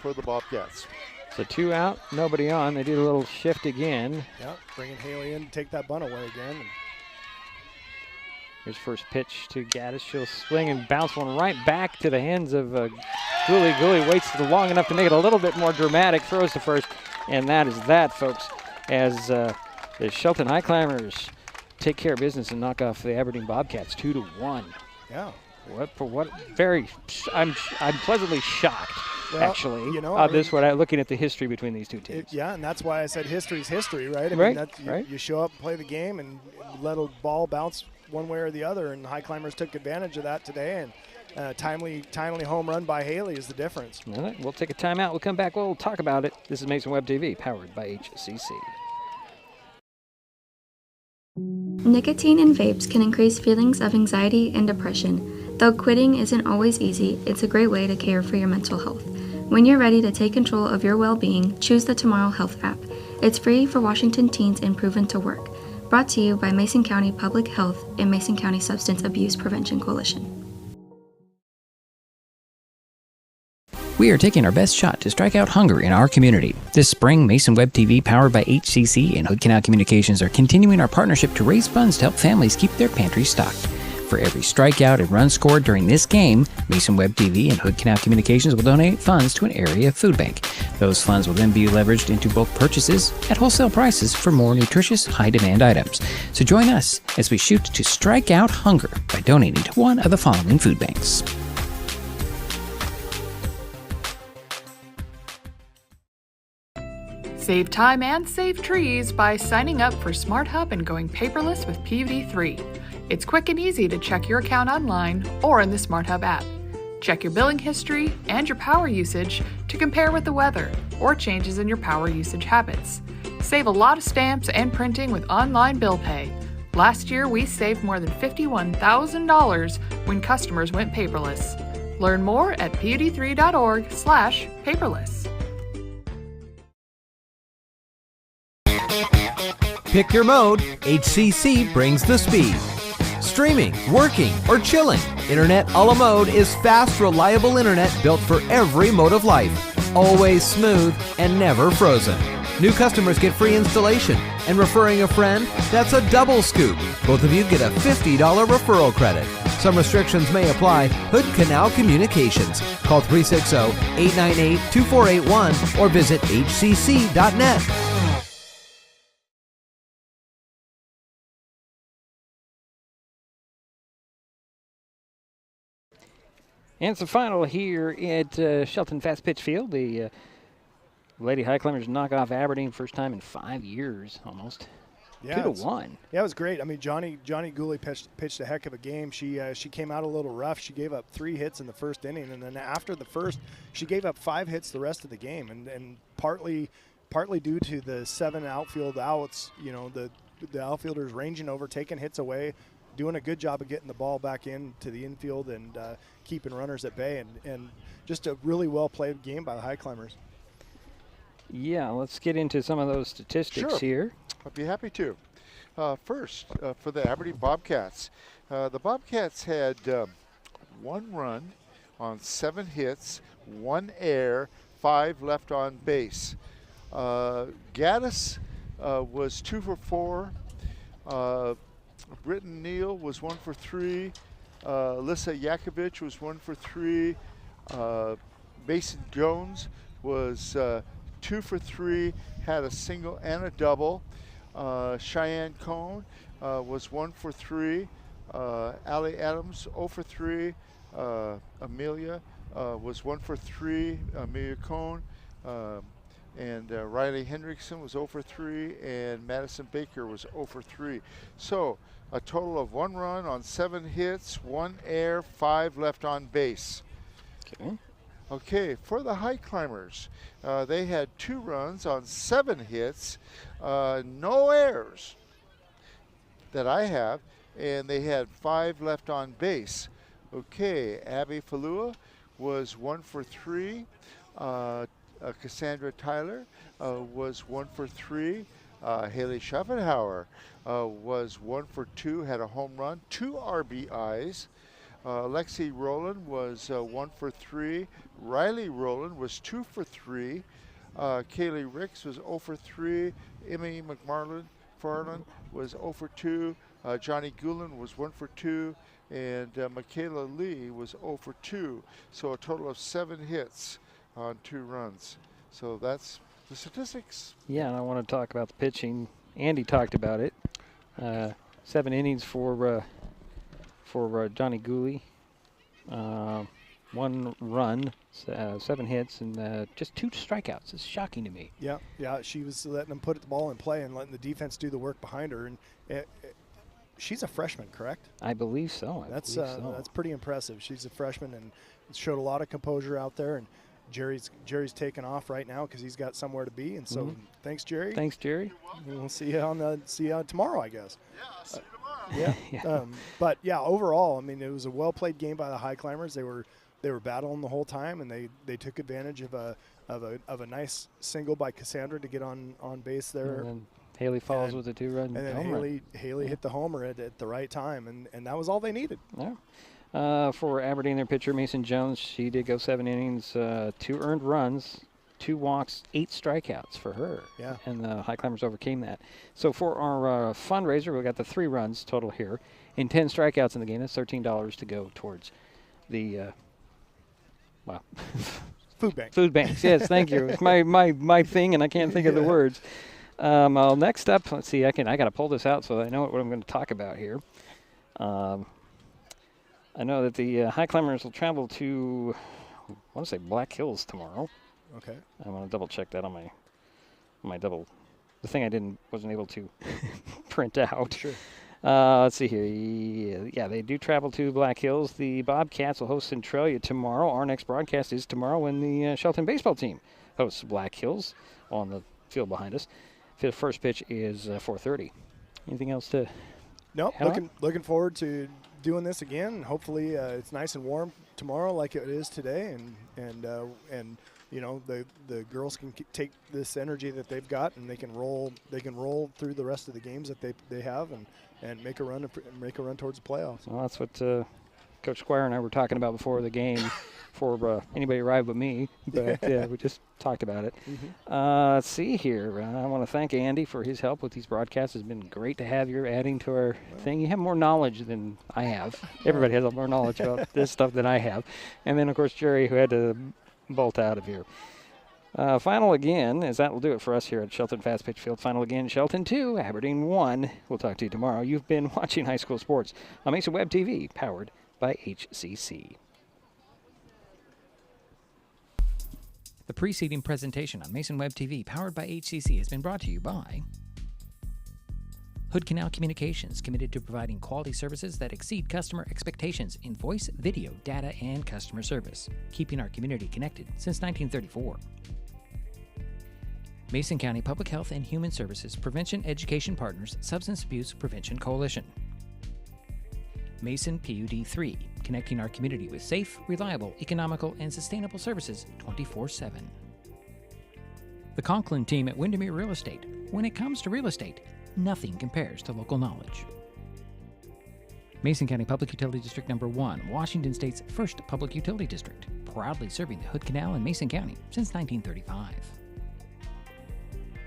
for the Bobcats. So 2 out, nobody on. They do a little shift again. Yeah, bringing Haley in to take that bunt away again. Here's first pitch to Gaddis. She'll swing and bounce one right back to the hands of Gooley. Gooley waits long enough to make it a little bit more dramatic, throws to first, and that is that, folks, as the Shelton Highclimbers take care of business and knock off the Aberdeen Bobcats 2-1. Yeah. I'm pleasantly shocked, well, actually, you know, looking at the history between these two teams. Yeah, and that's why I said history's history, right? Right. You show up, play the game, and let a ball bounce one way or the other, and Highclimbers took advantage of that today, and timely home run by Haley is the difference. All right, we'll take a timeout. We'll come back. We'll talk about it. This is Mason Web TV, powered by HCC. Nicotine in vapes can increase feelings of anxiety and depression. Though quitting isn't always easy, it's a great way to care for your mental health. When you're ready to take control of your well-being, choose the Tomorrow Health app. It's free for Washington teens and proven to work. Brought to you by Mason County Public Health and Mason County Substance Abuse Prevention Coalition. We are taking our best shot to strike out hunger in our community. This spring, Mason Web TV, powered by HCC and Hood Canal Communications, are continuing our partnership to raise funds to help families keep their pantries stocked. For every strikeout and run scored during this game, Mason Web TV and Hood Canal Communications will donate funds to an area food bank. Those funds will then be leveraged into bulk purchases at wholesale prices for more nutritious, high-demand items. So join us as we shoot to strike out hunger by donating to one of the following food banks. Save time and save trees by signing up for Smart Hub and going paperless with PVD3. It's quick and easy to check your account online or in the Smart Hub app. Check your billing history and your power usage to compare with the weather or changes in your power usage habits. Save a lot of stamps and printing with online bill pay. Last year, we saved more than $51,000 when customers went paperless. Learn more at pud3.org/paperless. Pick your mode, HCC brings the speed. Streaming, working, or chilling, Internet a la mode is fast, reliable internet built for every mode of life. Always smooth and never frozen. New customers get free installation, and referring a friend, that's a double scoop. Both of you get a $50 referral credit. Some restrictions may apply. Hood Canal Communications. Call 360-898-2481 or visit hcc.net. And it's the final here at Shelton Fastpitch Field. The Lady Highclimbers knock off Aberdeen first time in 5 years almost. Yeah, 2-1. Yeah, it was great. I mean, Johnny Gooley pitched a heck of a game. She came out a little rough. She gave up 3 hits in the first inning, and then after the first, she gave up 5 hits the rest of the game. And partly partly due to the 7 outfield outs. You know, the outfielders ranging over, taking hits away, doing a good job of getting the ball back into the infield and keeping runners at bay, and just a really well played game by the Highclimbers. Yeah, let's get into some of those statistics here. I'd be happy to. First, for the Aberdeen Bobcats. The Bobcats had 1 run on 7 hits, 1 error, 5 left on base. Gaddis was 2 for 4. Britton Neal was 1 for 3. Alyssa Yakovich was 1 for 3. Mason Jones was 2 for 3, had a single and a double. Cheyenne Cohn was 1 for 3. Allie Adams 0 for 3. Amelia was 1 for 3. Amelia Cohn. And Riley Hendrickson was 0 for 3, and Madison Baker was 0 for 3. So a total of 1 run on 7 hits, 1 error, 5 left on base. Okay, for the Highclimbers, they had 2 runs on 7 hits, no errors that I have, and they had 5 left on base. Okay, Abby Falua was 1 for 3. Cassandra Tyler was 1 for 3. Haley Schaffenhauer was 1 for 2, had a home run, 2 RBIs. Lexi Rowland was 1 for 3. Riley Rowland was 2 for 3. Kaylee Ricks was 0 for 3. Emmy McFarland was 0 for 2. Johnny Gulen was 1 for 2. And Michaela Lee was 0 for 2. So a total of 7 hits on 2 runs. So that's the statistics. Yeah, and I want to talk about the pitching. Andy talked about it. 7 innings for Johnny Gooley. 1 run, 7 hits, and just 2 strikeouts. It's shocking to me. Yeah, she was letting them put the ball in play and letting the defense do the work behind her. And she's a freshman, correct? I believe so. That's pretty impressive. She's a freshman and showed a lot of composure out there. And Jerry's taking off right now because he's got somewhere to be. And so, thanks, Jerry. Thanks, Jerry. We'll see you tomorrow, I guess. Yeah, I'll see you tomorrow. Yeah. But yeah, overall, I mean, it was a well played game by the Highclimbers. They were battling the whole time, and they took advantage of a nice single by Cassandra to get on base there. And then Haley follows with a 2-run and then homer. Haley hit the homer at the right time, and that was all they needed. Yeah. For Aberdeen, their pitcher, Mason Jones, she did go 7 innings, 2 earned runs, 2 walks, 8 strikeouts for her. Yeah. And the Highclimbers overcame that. So for our fundraiser, we got the 3 runs total here and 10 strikeouts in the game. That's $13 to go towards the food bank. Food banks, yes, thank you. It's my thing, and I can't think of the words. Next up, let's see, I got to pull this out so I know what I'm going to talk about here. I know that the Highclimbers will travel to, I want to say Black Hills tomorrow. Okay. I want to double check that on my the thing I wasn't able to print out. Sure. Let's see here. Yeah, they do travel to Black Hills. The Bobcats will host Centralia tomorrow. Our next broadcast is tomorrow when the Shelton baseball team hosts Black Hills on the field behind us. The first pitch is 4:30. Anything else to? Nope. Looking forward to doing this again. Hopefully, it's nice and warm tomorrow, like it is today, and you know the girls can take this energy that they've got and they can roll through the rest of the games that they have and make a run towards the playoffs. Well, that's what Coach Squire and I were talking about before the game. For anybody arrived but me, but yeah, we just talked about it. Let's see here. I want to thank Andy for his help with these broadcasts. It's been great to have you adding to our thing. You have more knowledge than I have. Everybody has more knowledge about this stuff than I have. And then, of course, Jerry, who had to bolt out of here. Final again, as that will do it for us here at Shelton Fastpitch Field. Final again, Shelton 2, Aberdeen 1. We'll talk to you tomorrow. You've been watching High School Sports on Mesa Web TV, powered by HCC. The preceding presentation on Mason Web TV, powered by HCC, has been brought to you by Hood Canal Communications, committed to providing quality services that exceed customer expectations in voice, video, data, and customer service, keeping our community connected since 1934. Mason County Public Health and Human Services Prevention Education Partners Substance Abuse Prevention Coalition. Mason PUD 3, connecting our community with safe, reliable, economical, and sustainable services 24/7. The Conklin team at Windermere Real Estate. When it comes to real estate, nothing compares to local knowledge. Mason County Public Utility District Number 1, Washington State's first public utility district, proudly serving the Hood Canal in Mason County since 1935.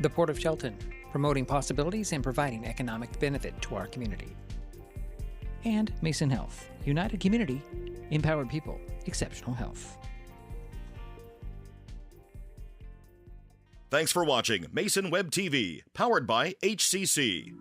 The Port of Shelton, promoting possibilities and providing economic benefit to our community. And Mason Health, united community, empowered people, exceptional health. Thanks for watching Mason Web TV, powered by HCC.